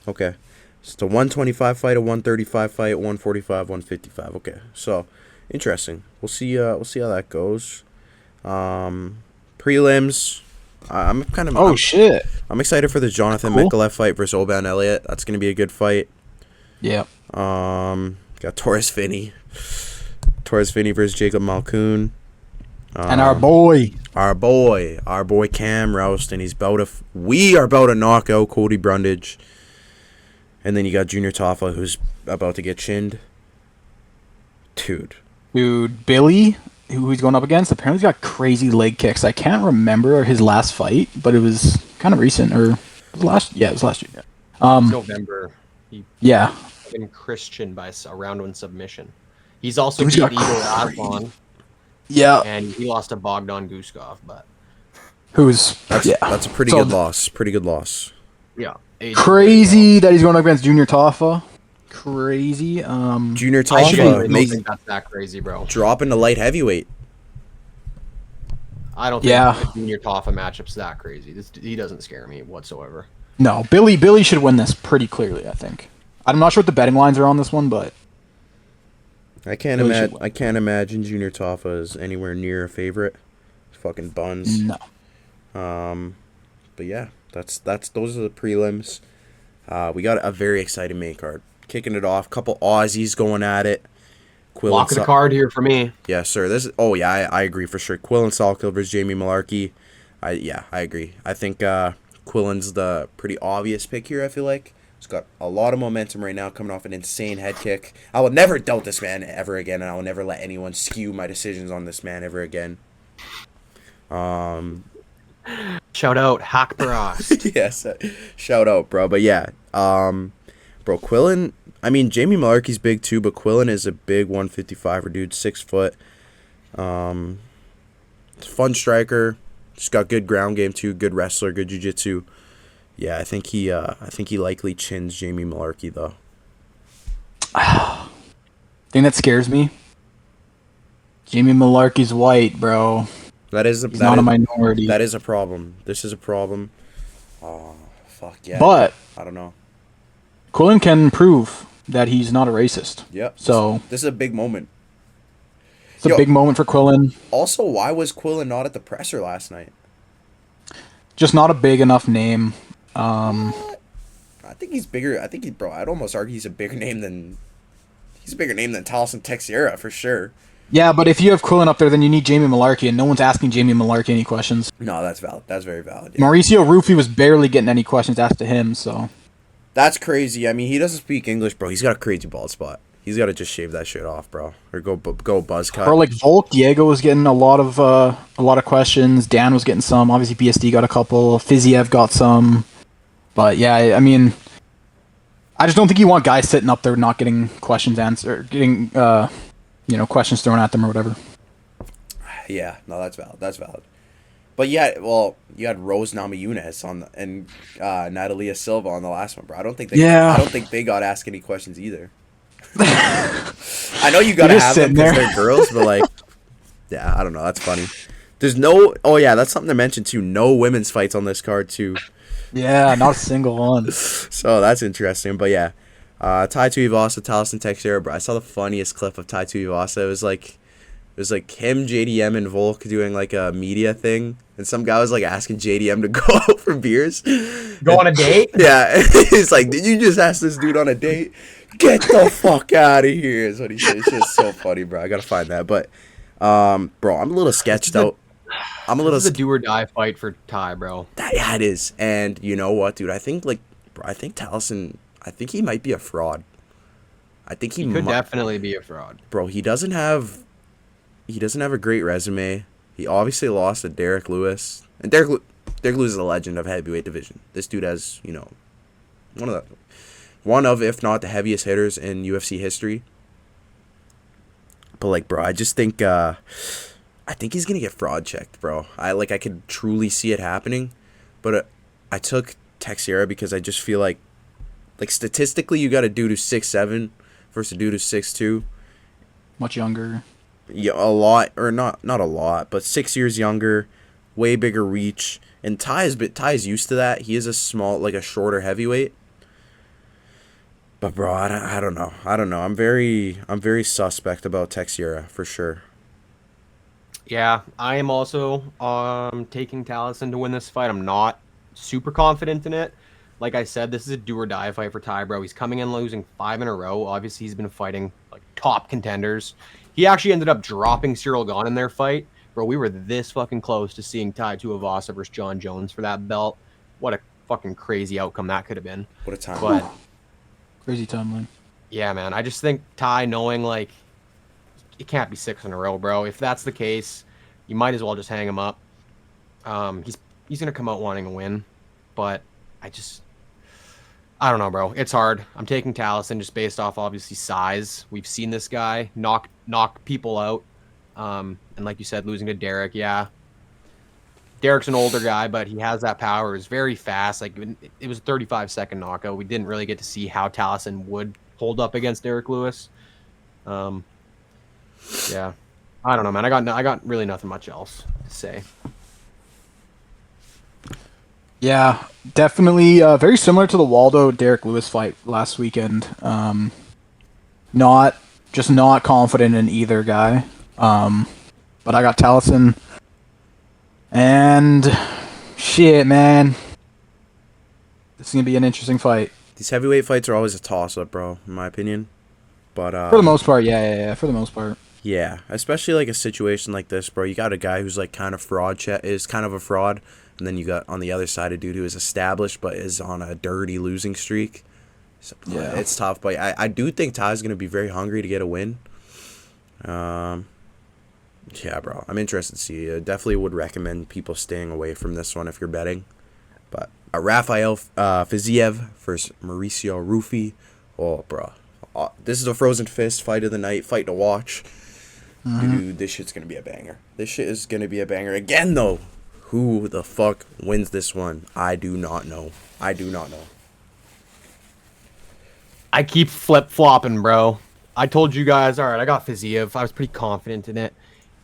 Okay. It's a 125 fight, a 135 fight, 145, 155. Okay. So, interesting. We'll see how that goes. Prelims. I'm kind of. Oh shit! I'm excited for the Jonathan Cool. Mikulev fight versus Oban Elliott. That's gonna be a good fight. Yeah. Got Torres Finney versus Jacob Malkoon. And our boy. Our boy Cam Rowston. We are about to knock out Cody Brundage. And then you got Junior Taffa, who's about to get chinned. Dude, Billy, who he's going up against, apparently he's got crazy leg kicks. I can't remember his last fight, but it was kind of recent, or it was last year. November. Yeah. Been Christian by a round one submission. He's also Dude's beat got Igor crazy- Aslan, Yeah. and he lost to Bogdan Guskov, but that's a pretty good loss. Pretty good loss. yeah, Crazy that he's going up against Junior Taffa. Crazy. Junior I don't Taffa think that's that crazy, bro. dropping to light heavyweight. I don't think Yeah. the Junior Taffa matchup's that crazy. He doesn't scare me whatsoever. No, Billy should win this pretty clearly, I think. I'm not sure what the betting lines are on this one, but I can't imagine Junior Taffa is anywhere near a favorite. Fucking buns. no. But yeah, those are the prelims. We got a very exciting main card. Kicking it off, couple Aussies going at it. Quill Lock of the card here for me. Yes, sir. I agree for sure. Quillen Salkill versus Jamie Malarkey. I agree. I think Quillen's the pretty obvious pick here, I feel like. He's got a lot of momentum right now, coming off an insane head kick. I will never doubt this man ever again, and I will never let anyone skew my decisions on this man ever again. Shout out Hack Barast. Yes, shout out, bro. But yeah, bro, Quillen. I mean, Jamie Malarkey's big too, but Quillen is a big 155er dude, 6 foot. Fun striker. Just got good ground game too. Good wrestler. Good jiu-jitsu. Yeah, I think he likely chins Jamie Malarkey though. Thing that scares me. Jamie Malarkey's white, bro. He's not a minority. That is a problem. This is a problem. Oh, fuck yeah. But I don't know. Quillen can prove that he's not a racist. Yep. So this is a big moment. it's a big moment for Quillen. Also, why was Quillen not at the presser last night? Just not a big enough name. I think he's bigger. I'd almost argue he's a bigger name than Taliesin Teixeira for sure. Yeah, but if you have Quillen up there, then you need Jamie Malarkey, and no one's asking Jamie Malarkey any questions. No, that's valid. That's very valid. Yeah. Mauricio Rufy was barely getting any questions asked to him, so... That's crazy. I mean, he doesn't speak English, bro. He's got a crazy bald spot. He's got to just shave that shit off, bro, or go buzz cut. Or like Volk, Diego was getting a lot of questions. Dan was getting some. Obviously, BSD got a couple. Fiziev got some. But yeah, I mean, I just don't think you want guys sitting up there not getting questions answered, getting questions thrown at them or whatever. Yeah, no, that's valid. That's valid. But yeah, well, you had Rose Namajunas and Natalia Silva on the last one, bro. I don't think they got asked any questions either. I know you gotta have them because they're girls, but like, yeah, I don't know. That's funny. There's no. Oh yeah, that's something to mention too. No women's fights on this card too. Yeah, not a single one. So that's interesting. But yeah, Tai Tuivasa, Taliesin Teixeira, bro. I saw the funniest clip of Tai Tuivasa. It was like him, JDM, and Volk doing like a media thing, and some guy was like asking JDM to go out for beers. Go on a date? Yeah, he's like, "Did you just ask this dude on a date? Get the fuck out of here!" Is what he said. It's just so funny, bro. I gotta find that. But, bro, I'm a little sketched out. This is a do or die fight for Ty, bro. Yeah, it is. And you know what, dude? I think Taliesin. I think he might be a fraud. I think he could definitely be a fraud, bro. He doesn't have a great resume. He obviously lost to Derek Lewis, and Derek Lewis is a legend of heavyweight division. This dude has, one of, if not the heaviest hitters in UFC history. But like, bro, I just think I think he's gonna get fraud checked, bro. I could truly see it happening, but I took Teixeira because I just feel like statistically you got a dude who's 6'7" versus a dude who's 6'2". Much younger. Yeah, a lot, or not a lot, but 6 years younger. way bigger reach. And Ty is used to that. He is a shorter heavyweight. But bro, I don't know. I'm very suspect about Teixeira for sure. Yeah, I am also taking Taliesin to win this fight. I'm not super confident in it. Like I said, this is a do or die fight for Ty, bro. He's coming in losing 5 in a row. Obviously, he's been fighting like top contenders. He actually ended up dropping Cyril Gane in their fight. Bro, we were this fucking close to seeing Tai Tuivasa versus John Jones for that belt. What a fucking crazy outcome that could have been. What a time. But Crazy timeline. yeah, man, I just think Ty knowing like it can't be 6 in a row, bro. If that's the case, you might as well just hang him up. He's gonna come out wanting a win, but I don't know, bro. It's hard. I'm taking Taliesin just based off obviously size. We've seen this guy knock people out. And like you said, losing to Derek, yeah. Derek's an older guy, but he has that power. He's very fast. Like it was a 35-second knockout. We didn't really get to see how Taliesin would hold up against Derek Lewis. Yeah, I don't know, man. I got really nothing much else to say. Yeah, definitely very similar to the Waldo Derek Lewis fight last weekend. Not confident in either guy. But I got Taliesin. And shit, man. This is gonna be an interesting fight. These heavyweight fights are always a toss-up, bro, in my opinion. But for the most part, yeah. For the most part. Yeah, especially like a situation like this, bro. You got a guy who's like kind of is kind of a fraud, and then you got on the other side a dude who is established but is on a dirty losing streak. So, yeah, it's tough. But I do think Ty's gonna be very hungry to get a win. Yeah, bro. I'm interested to see. I definitely would recommend people staying away from this one if you're betting. But Rafael Fiziev versus Mauricio Rufy. Oh, bro. This is a frozen fist fight of the night. Fight to watch. Dude, this shit's going to be a banger. This shit is going to be a banger. Again, though, who the fuck wins this one? I do not know. I keep flip-flopping, bro. I told you guys, all right, I got Fiziev. I was pretty confident in it.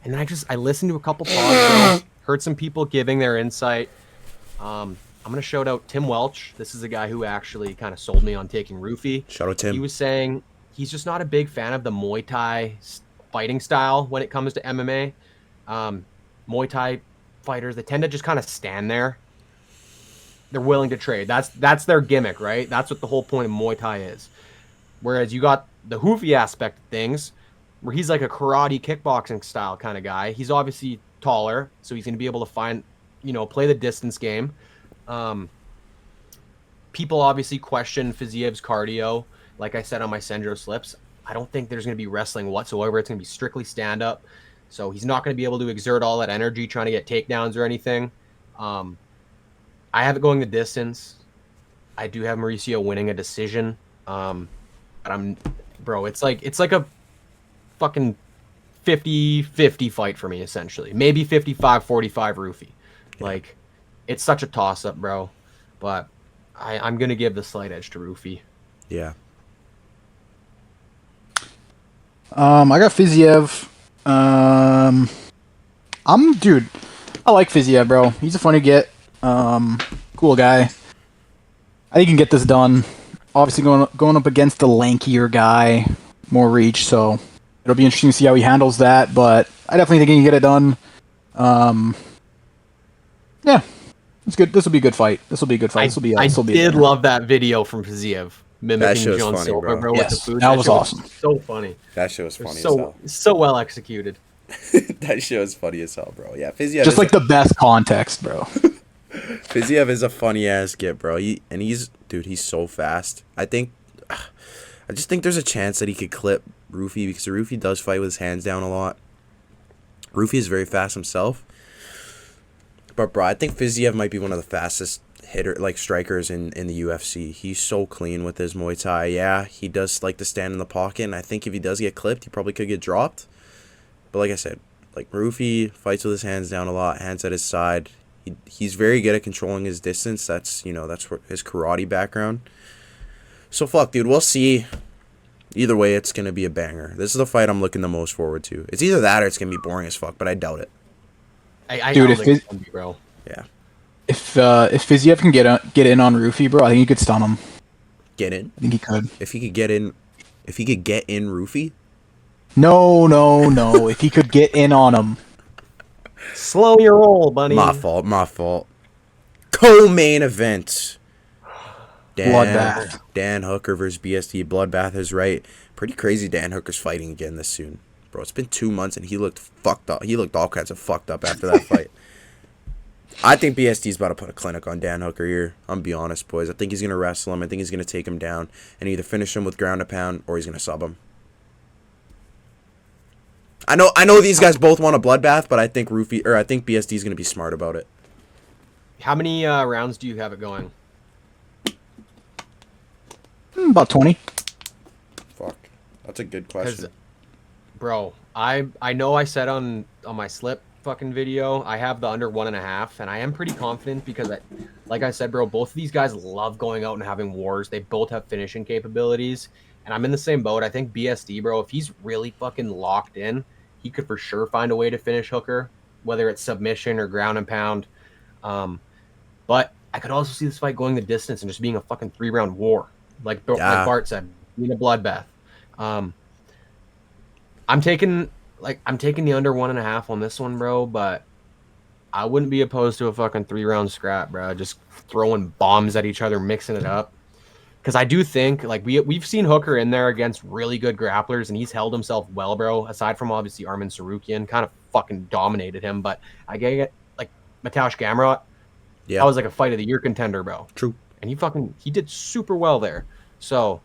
And then I listened to a couple pods, heard some people giving their insight. I'm going to shout out Tim Welch. This is a guy who actually kind of sold me on taking Rufy. Shout out Tim. He was saying he's just not a big fan of the Muay Thai fighting style when it comes to MMA. Muay Thai fighters, they tend to just kind of stand there. They're willing to trade. That's their gimmick, right? That's what the whole point of Muay Thai is. Whereas you got the Hoofy aspect of things, where he's like a karate kickboxing style kind of guy. He's obviously taller, so he's going to be able to play the distance game. People obviously question Fiziev's cardio. Like I said on my Sendro slips, I don't think there's going to be wrestling whatsoever. It's going to be strictly stand-up. So he's not going to be able to exert all that energy trying to get takedowns or anything. I have it going the distance. I do have Mauricio winning a decision. But it's like a fucking 50-50 fight for me, essentially. Maybe 55-45 Rufy. Yeah. Like, it's such a toss-up, bro. But I'm going to give the slight edge to Rufy. Yeah. I got Fiziev. Dude, I like Fiziev, bro. He's a funny get. Cool guy. I think he can get this done. Obviously going up against the lankier guy, more reach, so it'll be interesting to see how he handles that, but I definitely think he can get it done. Yeah. It's good. This will be a good fight. I did love that video from Fiziev mimicking John funny, Silver, bro. Yes, with the food. that was awesome. So funny. That shit was funny as hell. So well executed. That shit was funny as hell, bro. Yeah, Fiziev just like the best context, bro. Fiziev is a funny ass get, bro. He's so fast. I just think there's a chance that he could clip Rufy because Rufy does fight with his hands down a lot. Rufy is very fast himself. But bro, I think Fiziev might be one of the fastest strikers in the UFC. He's so clean with his Muay Thai. Yeah, he does like to stand in the pocket, and I think if he does get clipped, he probably could get dropped. But like I said, like Rufy fights with his hands down a lot, hands at his side. He's very good at controlling his distance. That's his karate background. So fuck, dude, we'll see. Either way, it's gonna be a banger. This is the fight I'm looking the most forward to. It's either that or it's gonna be boring as fuck, but I doubt it. I Dude, don't if think it's gonna be, bro. Yeah. If Fiziev can get in on Rufy, bro, I think he could stun him. Get in? I think he could. If he could get in Roofy? No. If he could get in on him. Slow your roll, bunny. My fault. Co-main event. Bloodbath. Dan Hooker versus BSD. Bloodbath is right. Pretty crazy Dan Hooker's fighting again this soon. Bro, it's been 2 months and he looked fucked up. He looked all kinds of fucked up after that fight. I think BSD's about to put a clinic on Dan Hooker here. I'm gonna be honest, boys. I think he's gonna wrestle him. I think he's gonna take him down and either finish him with ground and pound or he's gonna sub him. I know these guys both want a bloodbath, but I think BSD's gonna be smart about it. How many rounds do you have it going? About 20. Fuck. That's a good question. Bro, I know I said on my slip fucking video, I have the under 1.5, and I am pretty confident because like I said, bro, both of these guys love going out and having wars. They both have finishing capabilities, and I'm in the same boat. I think BSD, bro, if he's really fucking locked in, he could for sure find a way to finish Hooker, whether it's submission or ground and pound. But I could also see this fight going the distance and just being a fucking 3-round war, like Bart said, being a bloodbath. I'm taking the under 1.5 on this one, bro, but I wouldn't be opposed to a fucking 3-round scrap, bro. Just throwing bombs at each other, mixing it up. Because I do think, like, we've seen Hooker in there against really good grapplers, and he's held himself well, bro. Aside from, obviously, Armin Sarukian, kind of fucking dominated him. But I get, like, Mateusz Gamrot, that was like a fight of the year contender, bro. True. And he did super well there. So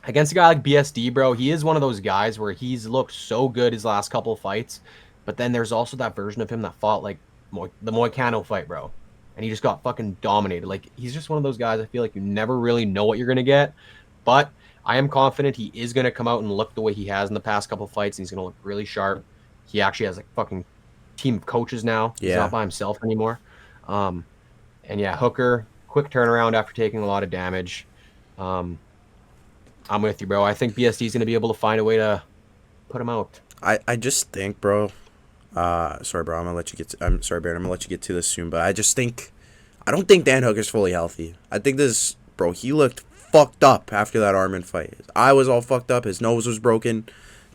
against a guy like BSD, bro, he is one of those guys where he's looked so good his last couple of fights, but then there's also that version of him that fought like the Moicano fight, bro, and he just got fucking dominated. Like, he's just one of those guys I feel like you never really know what you're gonna get, but I am confident he is gonna come out and look the way he has in the past couple of fights, and he's gonna look really sharp. He actually has a fucking team of coaches now. He's not by himself anymore. And yeah, Hooker, quick turnaround after taking a lot of damage. I'm with you, bro. I think BSD is going to be able to find a way to put him out. I just think, bro. Sorry, bro. I'm sorry, Baron. I'm gonna let you get to this soon, but I don't think Dan Hooker's fully healthy. I think bro. He looked fucked up after that Armin fight. His eye was all fucked up. His nose was broken.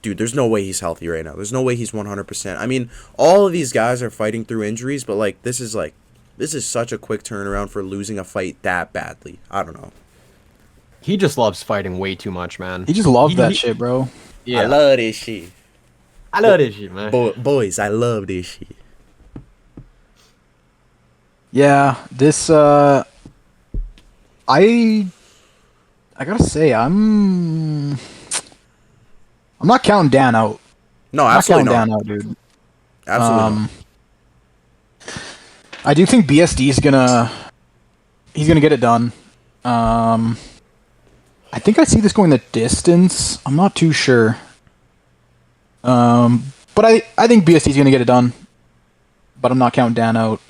Dude, there's no way he's healthy right now. There's no way he's 100%. I mean, all of these guys are fighting through injuries, but like this is such a quick turnaround for losing a fight that badly. I don't know. He just loves fighting way too much, man. He just loves that shit, bro. Yeah. I love this shit. Man. Boys, I love this shit. Yeah, this I gotta say, I'm not counting Dan out. No, absolutely not. I'm not counting Dan out, dude. Absolutely not. I do think BSD is he's gonna get it done. I think I see this going the distance. I'm not too sure. But I think BSD is gonna get it done. But I'm not counting Dan out.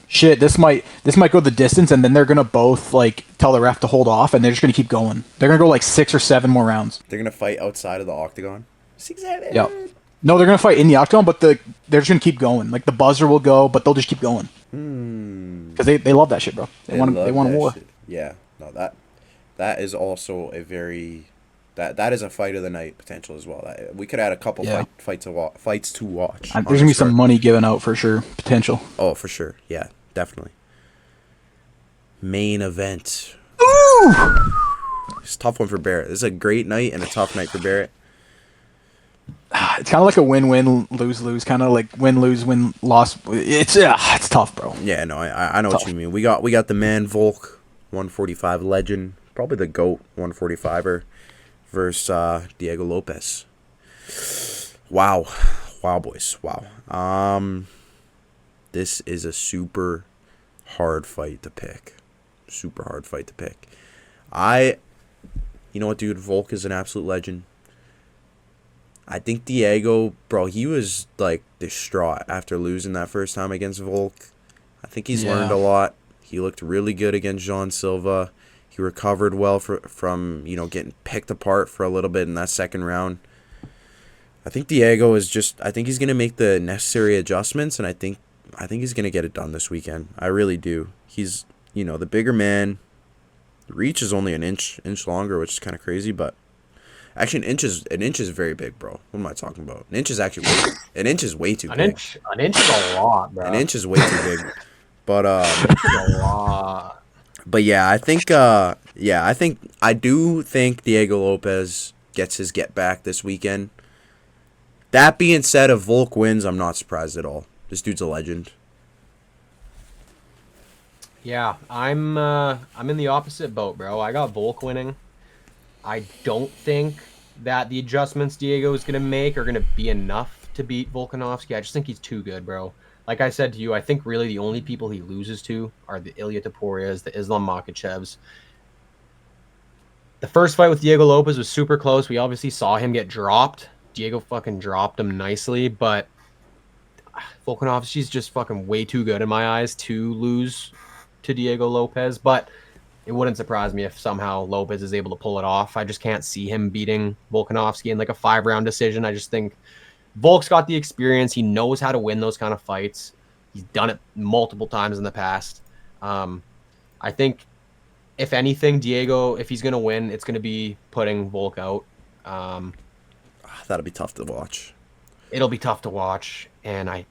This might go the distance, and then they're gonna both like tell the ref to hold off, and they're just gonna keep going. They're gonna go like 6 or 7 more rounds. They're gonna fight outside of the octagon. 6, 7. Yep. No, they're gonna fight in the octagon, but they're just gonna keep going. Like the buzzer will go, but they'll just keep going. Because they love that shit, bro. They want a war. Shit. Yeah. No, that is also a very that is a fight of the night potential as well. We could add a couple fights to watch. There's gonna be some money given out for sure. Potential. Oh, for sure. Yeah, definitely. Main event. Ooh! It's a tough one for Barrett. This is a great night and a tough night for Barrett. It's kind of like a win-win, lose-lose, kind of like win-lose, win-loss. It's tough, bro. Yeah, no, I know what you mean. We got the man Volk, 145 legend, probably the GOAT 145er, versus Diego Lopez. Wow, boys, wow. This is a super hard fight to pick. You know what, dude? Volk is an absolute legend. I think Diego, bro, he was, like, distraught after losing that first time against Volk. I think he's learned a lot. He looked really good against Jean Silva. He recovered well from getting picked apart for a little bit in that second round. I think Diego is just. I think he's gonna make the necessary adjustments, and I think he's gonna get it done this weekend. I really do. He's the bigger man. The reach is only an inch longer, which is kind of crazy, but actually an inch is very big, bro. What am I talking about? An inch is actually an inch is way too big. An inch is a lot, bro. An inch is way too big, but a lot. But yeah, I do think Diego Lopez gets his get back this weekend. That being said, if Volk wins, I'm not surprised at all. This dude's a legend. Yeah, I'm in the opposite boat, bro. I got Volk winning. I don't think that the adjustments Diego is going to make are going to be enough to beat Volkanovski. I just think he's too good, bro. Like I said to you, I think really the only people he loses to are the Ilia Toporias, the Islam Makhachevs. The first fight with Diego Lopez was super close. We obviously saw him get dropped. Diego fucking dropped him nicely, but Volkanovski's just fucking way too good in my eyes to lose to Diego Lopez, but it wouldn't surprise me if somehow Lopez is able to pull it off. I just can't see him beating Volkanovski in like a 5-round decision. I just think Volk's got the experience. He knows how to win those kind of fights. He's done it multiple times in the past. I think, if anything, Diego, if he's going to win, it's going to be putting Volk out. That'll be tough to watch. It'll be tough to watch, and I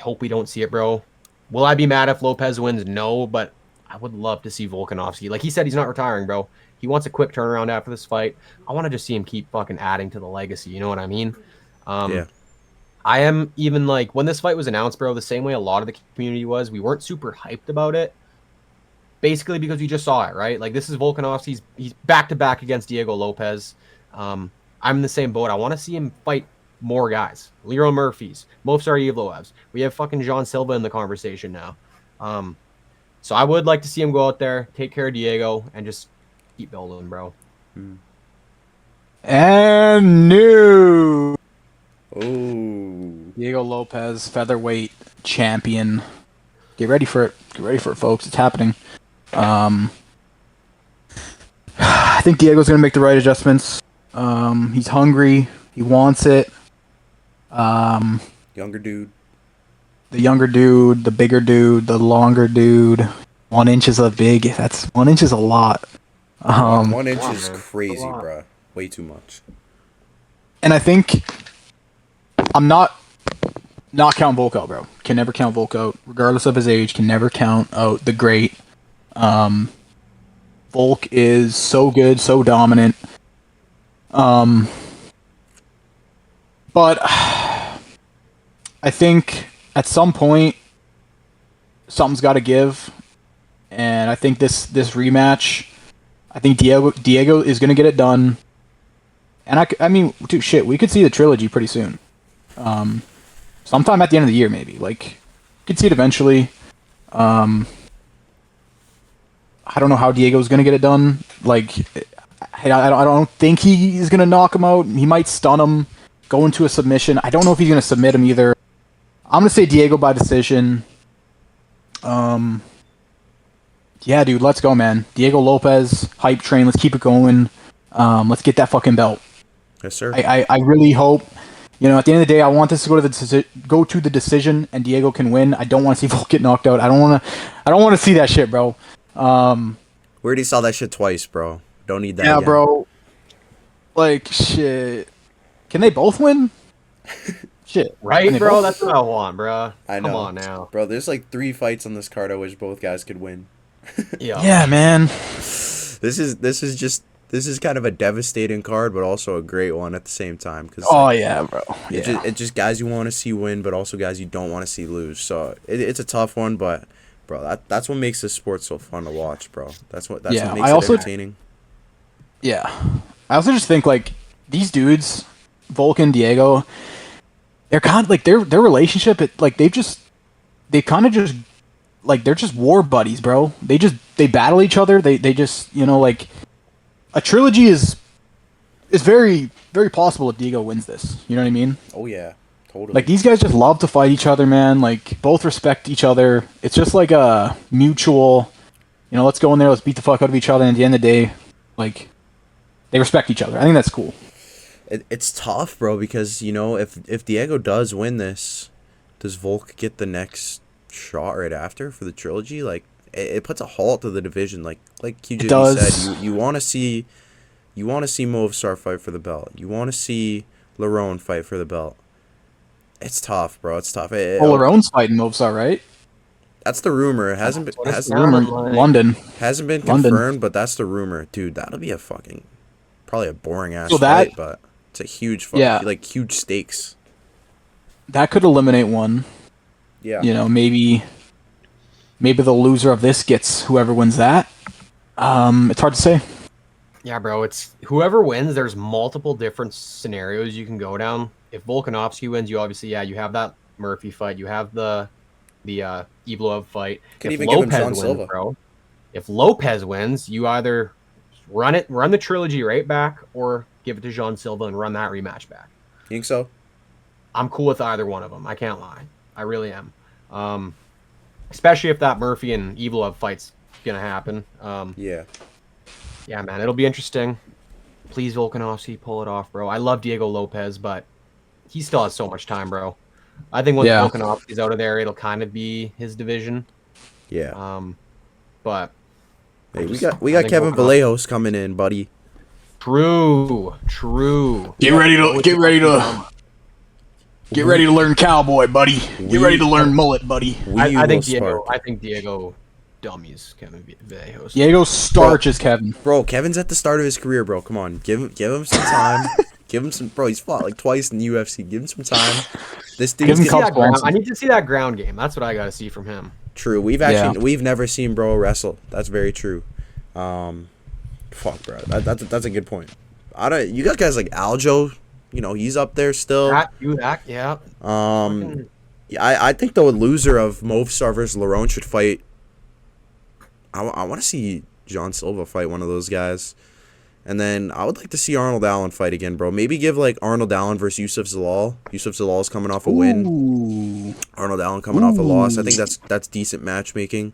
hope we don't see it, bro. Will I be mad if Lopez wins? No, but I would love to see Volkanovski. Like he said, he's not retiring, bro. He wants a quick turnaround after this fight. I want to just see him keep fucking adding to the legacy. You know what I mean? Yeah. I am even like, when this fight was announced, bro, the same way a lot of the community was, we weren't super hyped about it. Basically because we just saw it, right? Like, this is Volkanovski's, he's back-to-back against Diego Lopez. I'm in the same boat. I want to see him fight more guys. Leroy Murphy's, Movsar Evloev's. We have fucking John Silva in the conversation now. So I would like to see him go out there, take care of Diego, and just keep building, bro. And new Oh, Diego Lopez, featherweight champion. Get ready for it. Get ready for it, folks. It's happening. I think Diego's gonna make the right adjustments. He's hungry. He wants it. younger dude. The younger dude, the bigger dude, the longer dude. 1 inch is a big. That's 1 inch is a lot. 1 inch wow, is man. crazy, Wow. bruh. Way too much. And I think I'm not count Volk out, bro. Can never count Volk out, regardless of his age. Can never count out the great. Volk is so good, so dominant. But I think at some point something's got to give, and I think this rematch, I think Diego is gonna get it done. And I mean, dude, shit, we could see the trilogy pretty soon. Sometime at the end of the year, maybe. Like, you could see it eventually. I don't know how Diego's gonna get it done. Like, I don't think he's gonna knock him out. He might stun him, go into a submission. I don't know if he's gonna submit him either. I'm gonna say Diego by decision. Yeah, dude, let's go, man. Diego Lopez, hype train. Let's keep it going. Let's get that fucking belt. Yes, sir. I really hope, at the end of the day, I want this to go to the decision, and Diego can win. I don't want to see Volk get knocked out. I don't want to see that shit, bro. We already saw that shit twice, bro. Don't need that. Yeah, again. bro. Like, shit. Can they both win? Shit. Right, Can they bro? both- That's what I want, bro. I know. Come on now. Bro, there's like 3 fights on this card I wish both guys could win. Yeah, man. This is kind of a devastating card, but also a great one at the same time. Cause Oh, yeah, bro. Yeah. it's just guys you want to see win, but also guys you don't want to see lose. So it's a tough one, but bro, that's what makes this sport so fun to watch, bro. That's what makes I it also- entertaining. Yeah. I also just think, like, these dudes, Volk and Diego, they're kind of, like, their relationship, they're just war buddies, bro. They battle each other. They just, like, a trilogy is very, very possible if Diego wins this. You know what I mean? Oh yeah, totally. Like, these guys just love to fight each other, man. Like, both respect each other. It's just like a mutual, let's go in there, let's beat the fuck out of each other. And at the end of the day, like, they respect each other. I think that's cool. It's tough, bro, because if Diego does win this, does Volk get the next shot right after for the trilogy? Like it puts a halt to the division. Like QJB said, you want to see Movistar fight for the belt. You want to see Lerone fight for the belt. It's tough, bro. It's tough. Lerone's fighting Movistar, right? That's the rumor. It hasn't been London. Hasn't been confirmed, but that's the rumor, dude. That'll be probably a boring ass fight, but it's a huge fight. Like huge stakes. That could eliminate one. Yeah. Maybe the loser of this gets whoever wins that. It's hard to say. Yeah, bro. It's whoever wins. There's multiple different scenarios you can go down. If Volkanovski wins, you obviously you have that Murphy fight. You have the Evloev fight. Could if even Lopez give him John wins, Silva. bro. If Lopez wins, you either run the trilogy right back, or give it to Jean Silva and run that rematch back. You think so? I'm cool with either one of them. I can't lie. I really am. Especially if that Murphy and Evloev fight's gonna happen. Yeah. Yeah, man, it'll be interesting. Please, Volkanovski, pull it off, bro. I love Diego Lopez, but he still has so much time, bro. I think once Volkanovski's out of there, it'll kind of be his division. Yeah. But hey, we got Kevin Vallejos coming in, buddy. True. Get ready to learn cowboy, buddy. Get ready to learn mullet, buddy. I think Diego dummies Kevin Vallejos. Diego starches Kevin. Bro, Kevin's at the start of his career, bro. Come on, give him some time. Give him some, bro. He's fought like twice in the UFC. Give him some time. This dude's I need to see that ground game. That's what I got to see from him. True. We've never seen bro wrestle. That's very true. Fuck, bro. That's a good point. You got guys like Aljo. He's up there still. Yeah. I think the loser of Movistar versus Lerone should fight. I want to see John Silva fight one of those guys. And then I would like to see Arnold Allen fight again, bro. Maybe give like Arnold Allen versus Yusuf Zalal. Yusuf Zalal's coming off a win. Arnold Allen coming off a loss. I think that's decent matchmaking.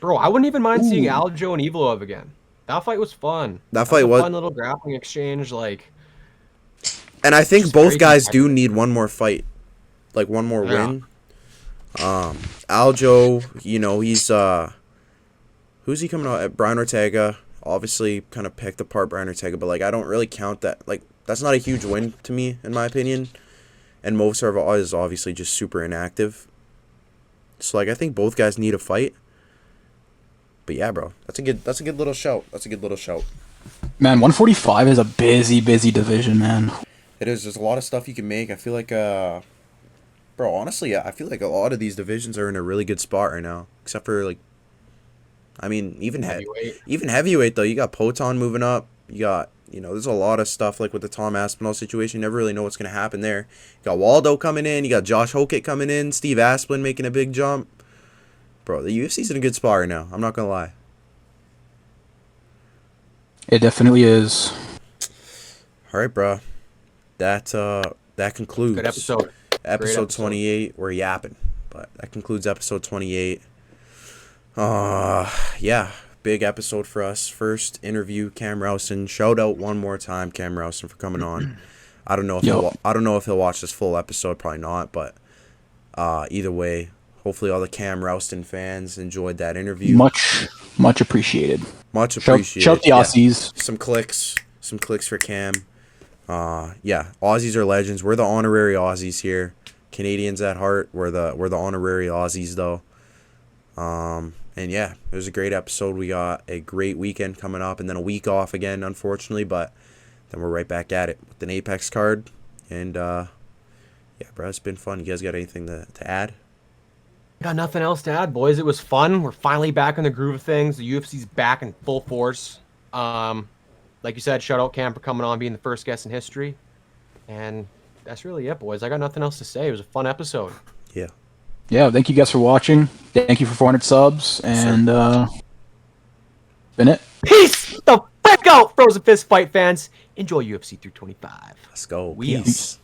Bro, I wouldn't even mind seeing Aljo and Evloev again. That fight was fun. That fight was a fun little grappling exchange, like. And I think both guys do need one more fight, like one more win. Aljo, he's who's he coming out at? Brian Ortega. Obviously, kind of picked apart Brian Ortega, but like I don't really count that. Like that's not a huge win to me, in my opinion. And Movistar is obviously just super inactive. So like I think both guys need a fight. But yeah, bro, that's a good little shout. Man, 145 is a busy division, man. It is. There's a lot of stuff you can make. I feel like, bro, honestly, I feel like a lot of these divisions are in a really good spot right now, except for like. I mean, even heavyweight though. You got Poton moving up. You got there's a lot of stuff like with the Tom Aspinall situation. You never really know what's gonna happen there. You got Waldo coming in. You got Josh Hokett coming in. Steve Asplin making a big jump. Bro, the UFC's in a good spot right now. I'm not gonna lie. It definitely is. All right, bro. That concludes. Good episode. Episode 28. We're yapping, but that concludes episode 28. Yeah, big episode for us. First interview, Cam Rowston. Shout out one more time, Cam Rowston, for coming on. I don't know if he'll watch this full episode. Probably not, but either way, hopefully all the Cam Rowston fans enjoyed that interview. Much appreciated. Much appreciated. Shout the Aussies. Yeah. Some clicks for Cam. Yeah, Aussies are legends. We're the honorary Aussies here. Canadians at heart. We're the honorary Aussies though. And yeah, it was a great episode. We got a great weekend coming up, and then a week off again, unfortunately, but then we're right back at it with an Apex card. And yeah, bro, it's been fun. You guys got anything to add? Got nothing else to add, boys. It was fun. We're finally back in the groove of things. The UFC's back in full force. Like you said, shout out Cam for coming on, being the first guest in history. And that's really it, boys. I got nothing else to say. It was a fun episode. Yeah. Yeah, thank you guys for watching. Thank you for 400 subs. And, been it. Peace the frick out, Frozen Fist Fight fans. Enjoy UFC 325. Let's go. Peace.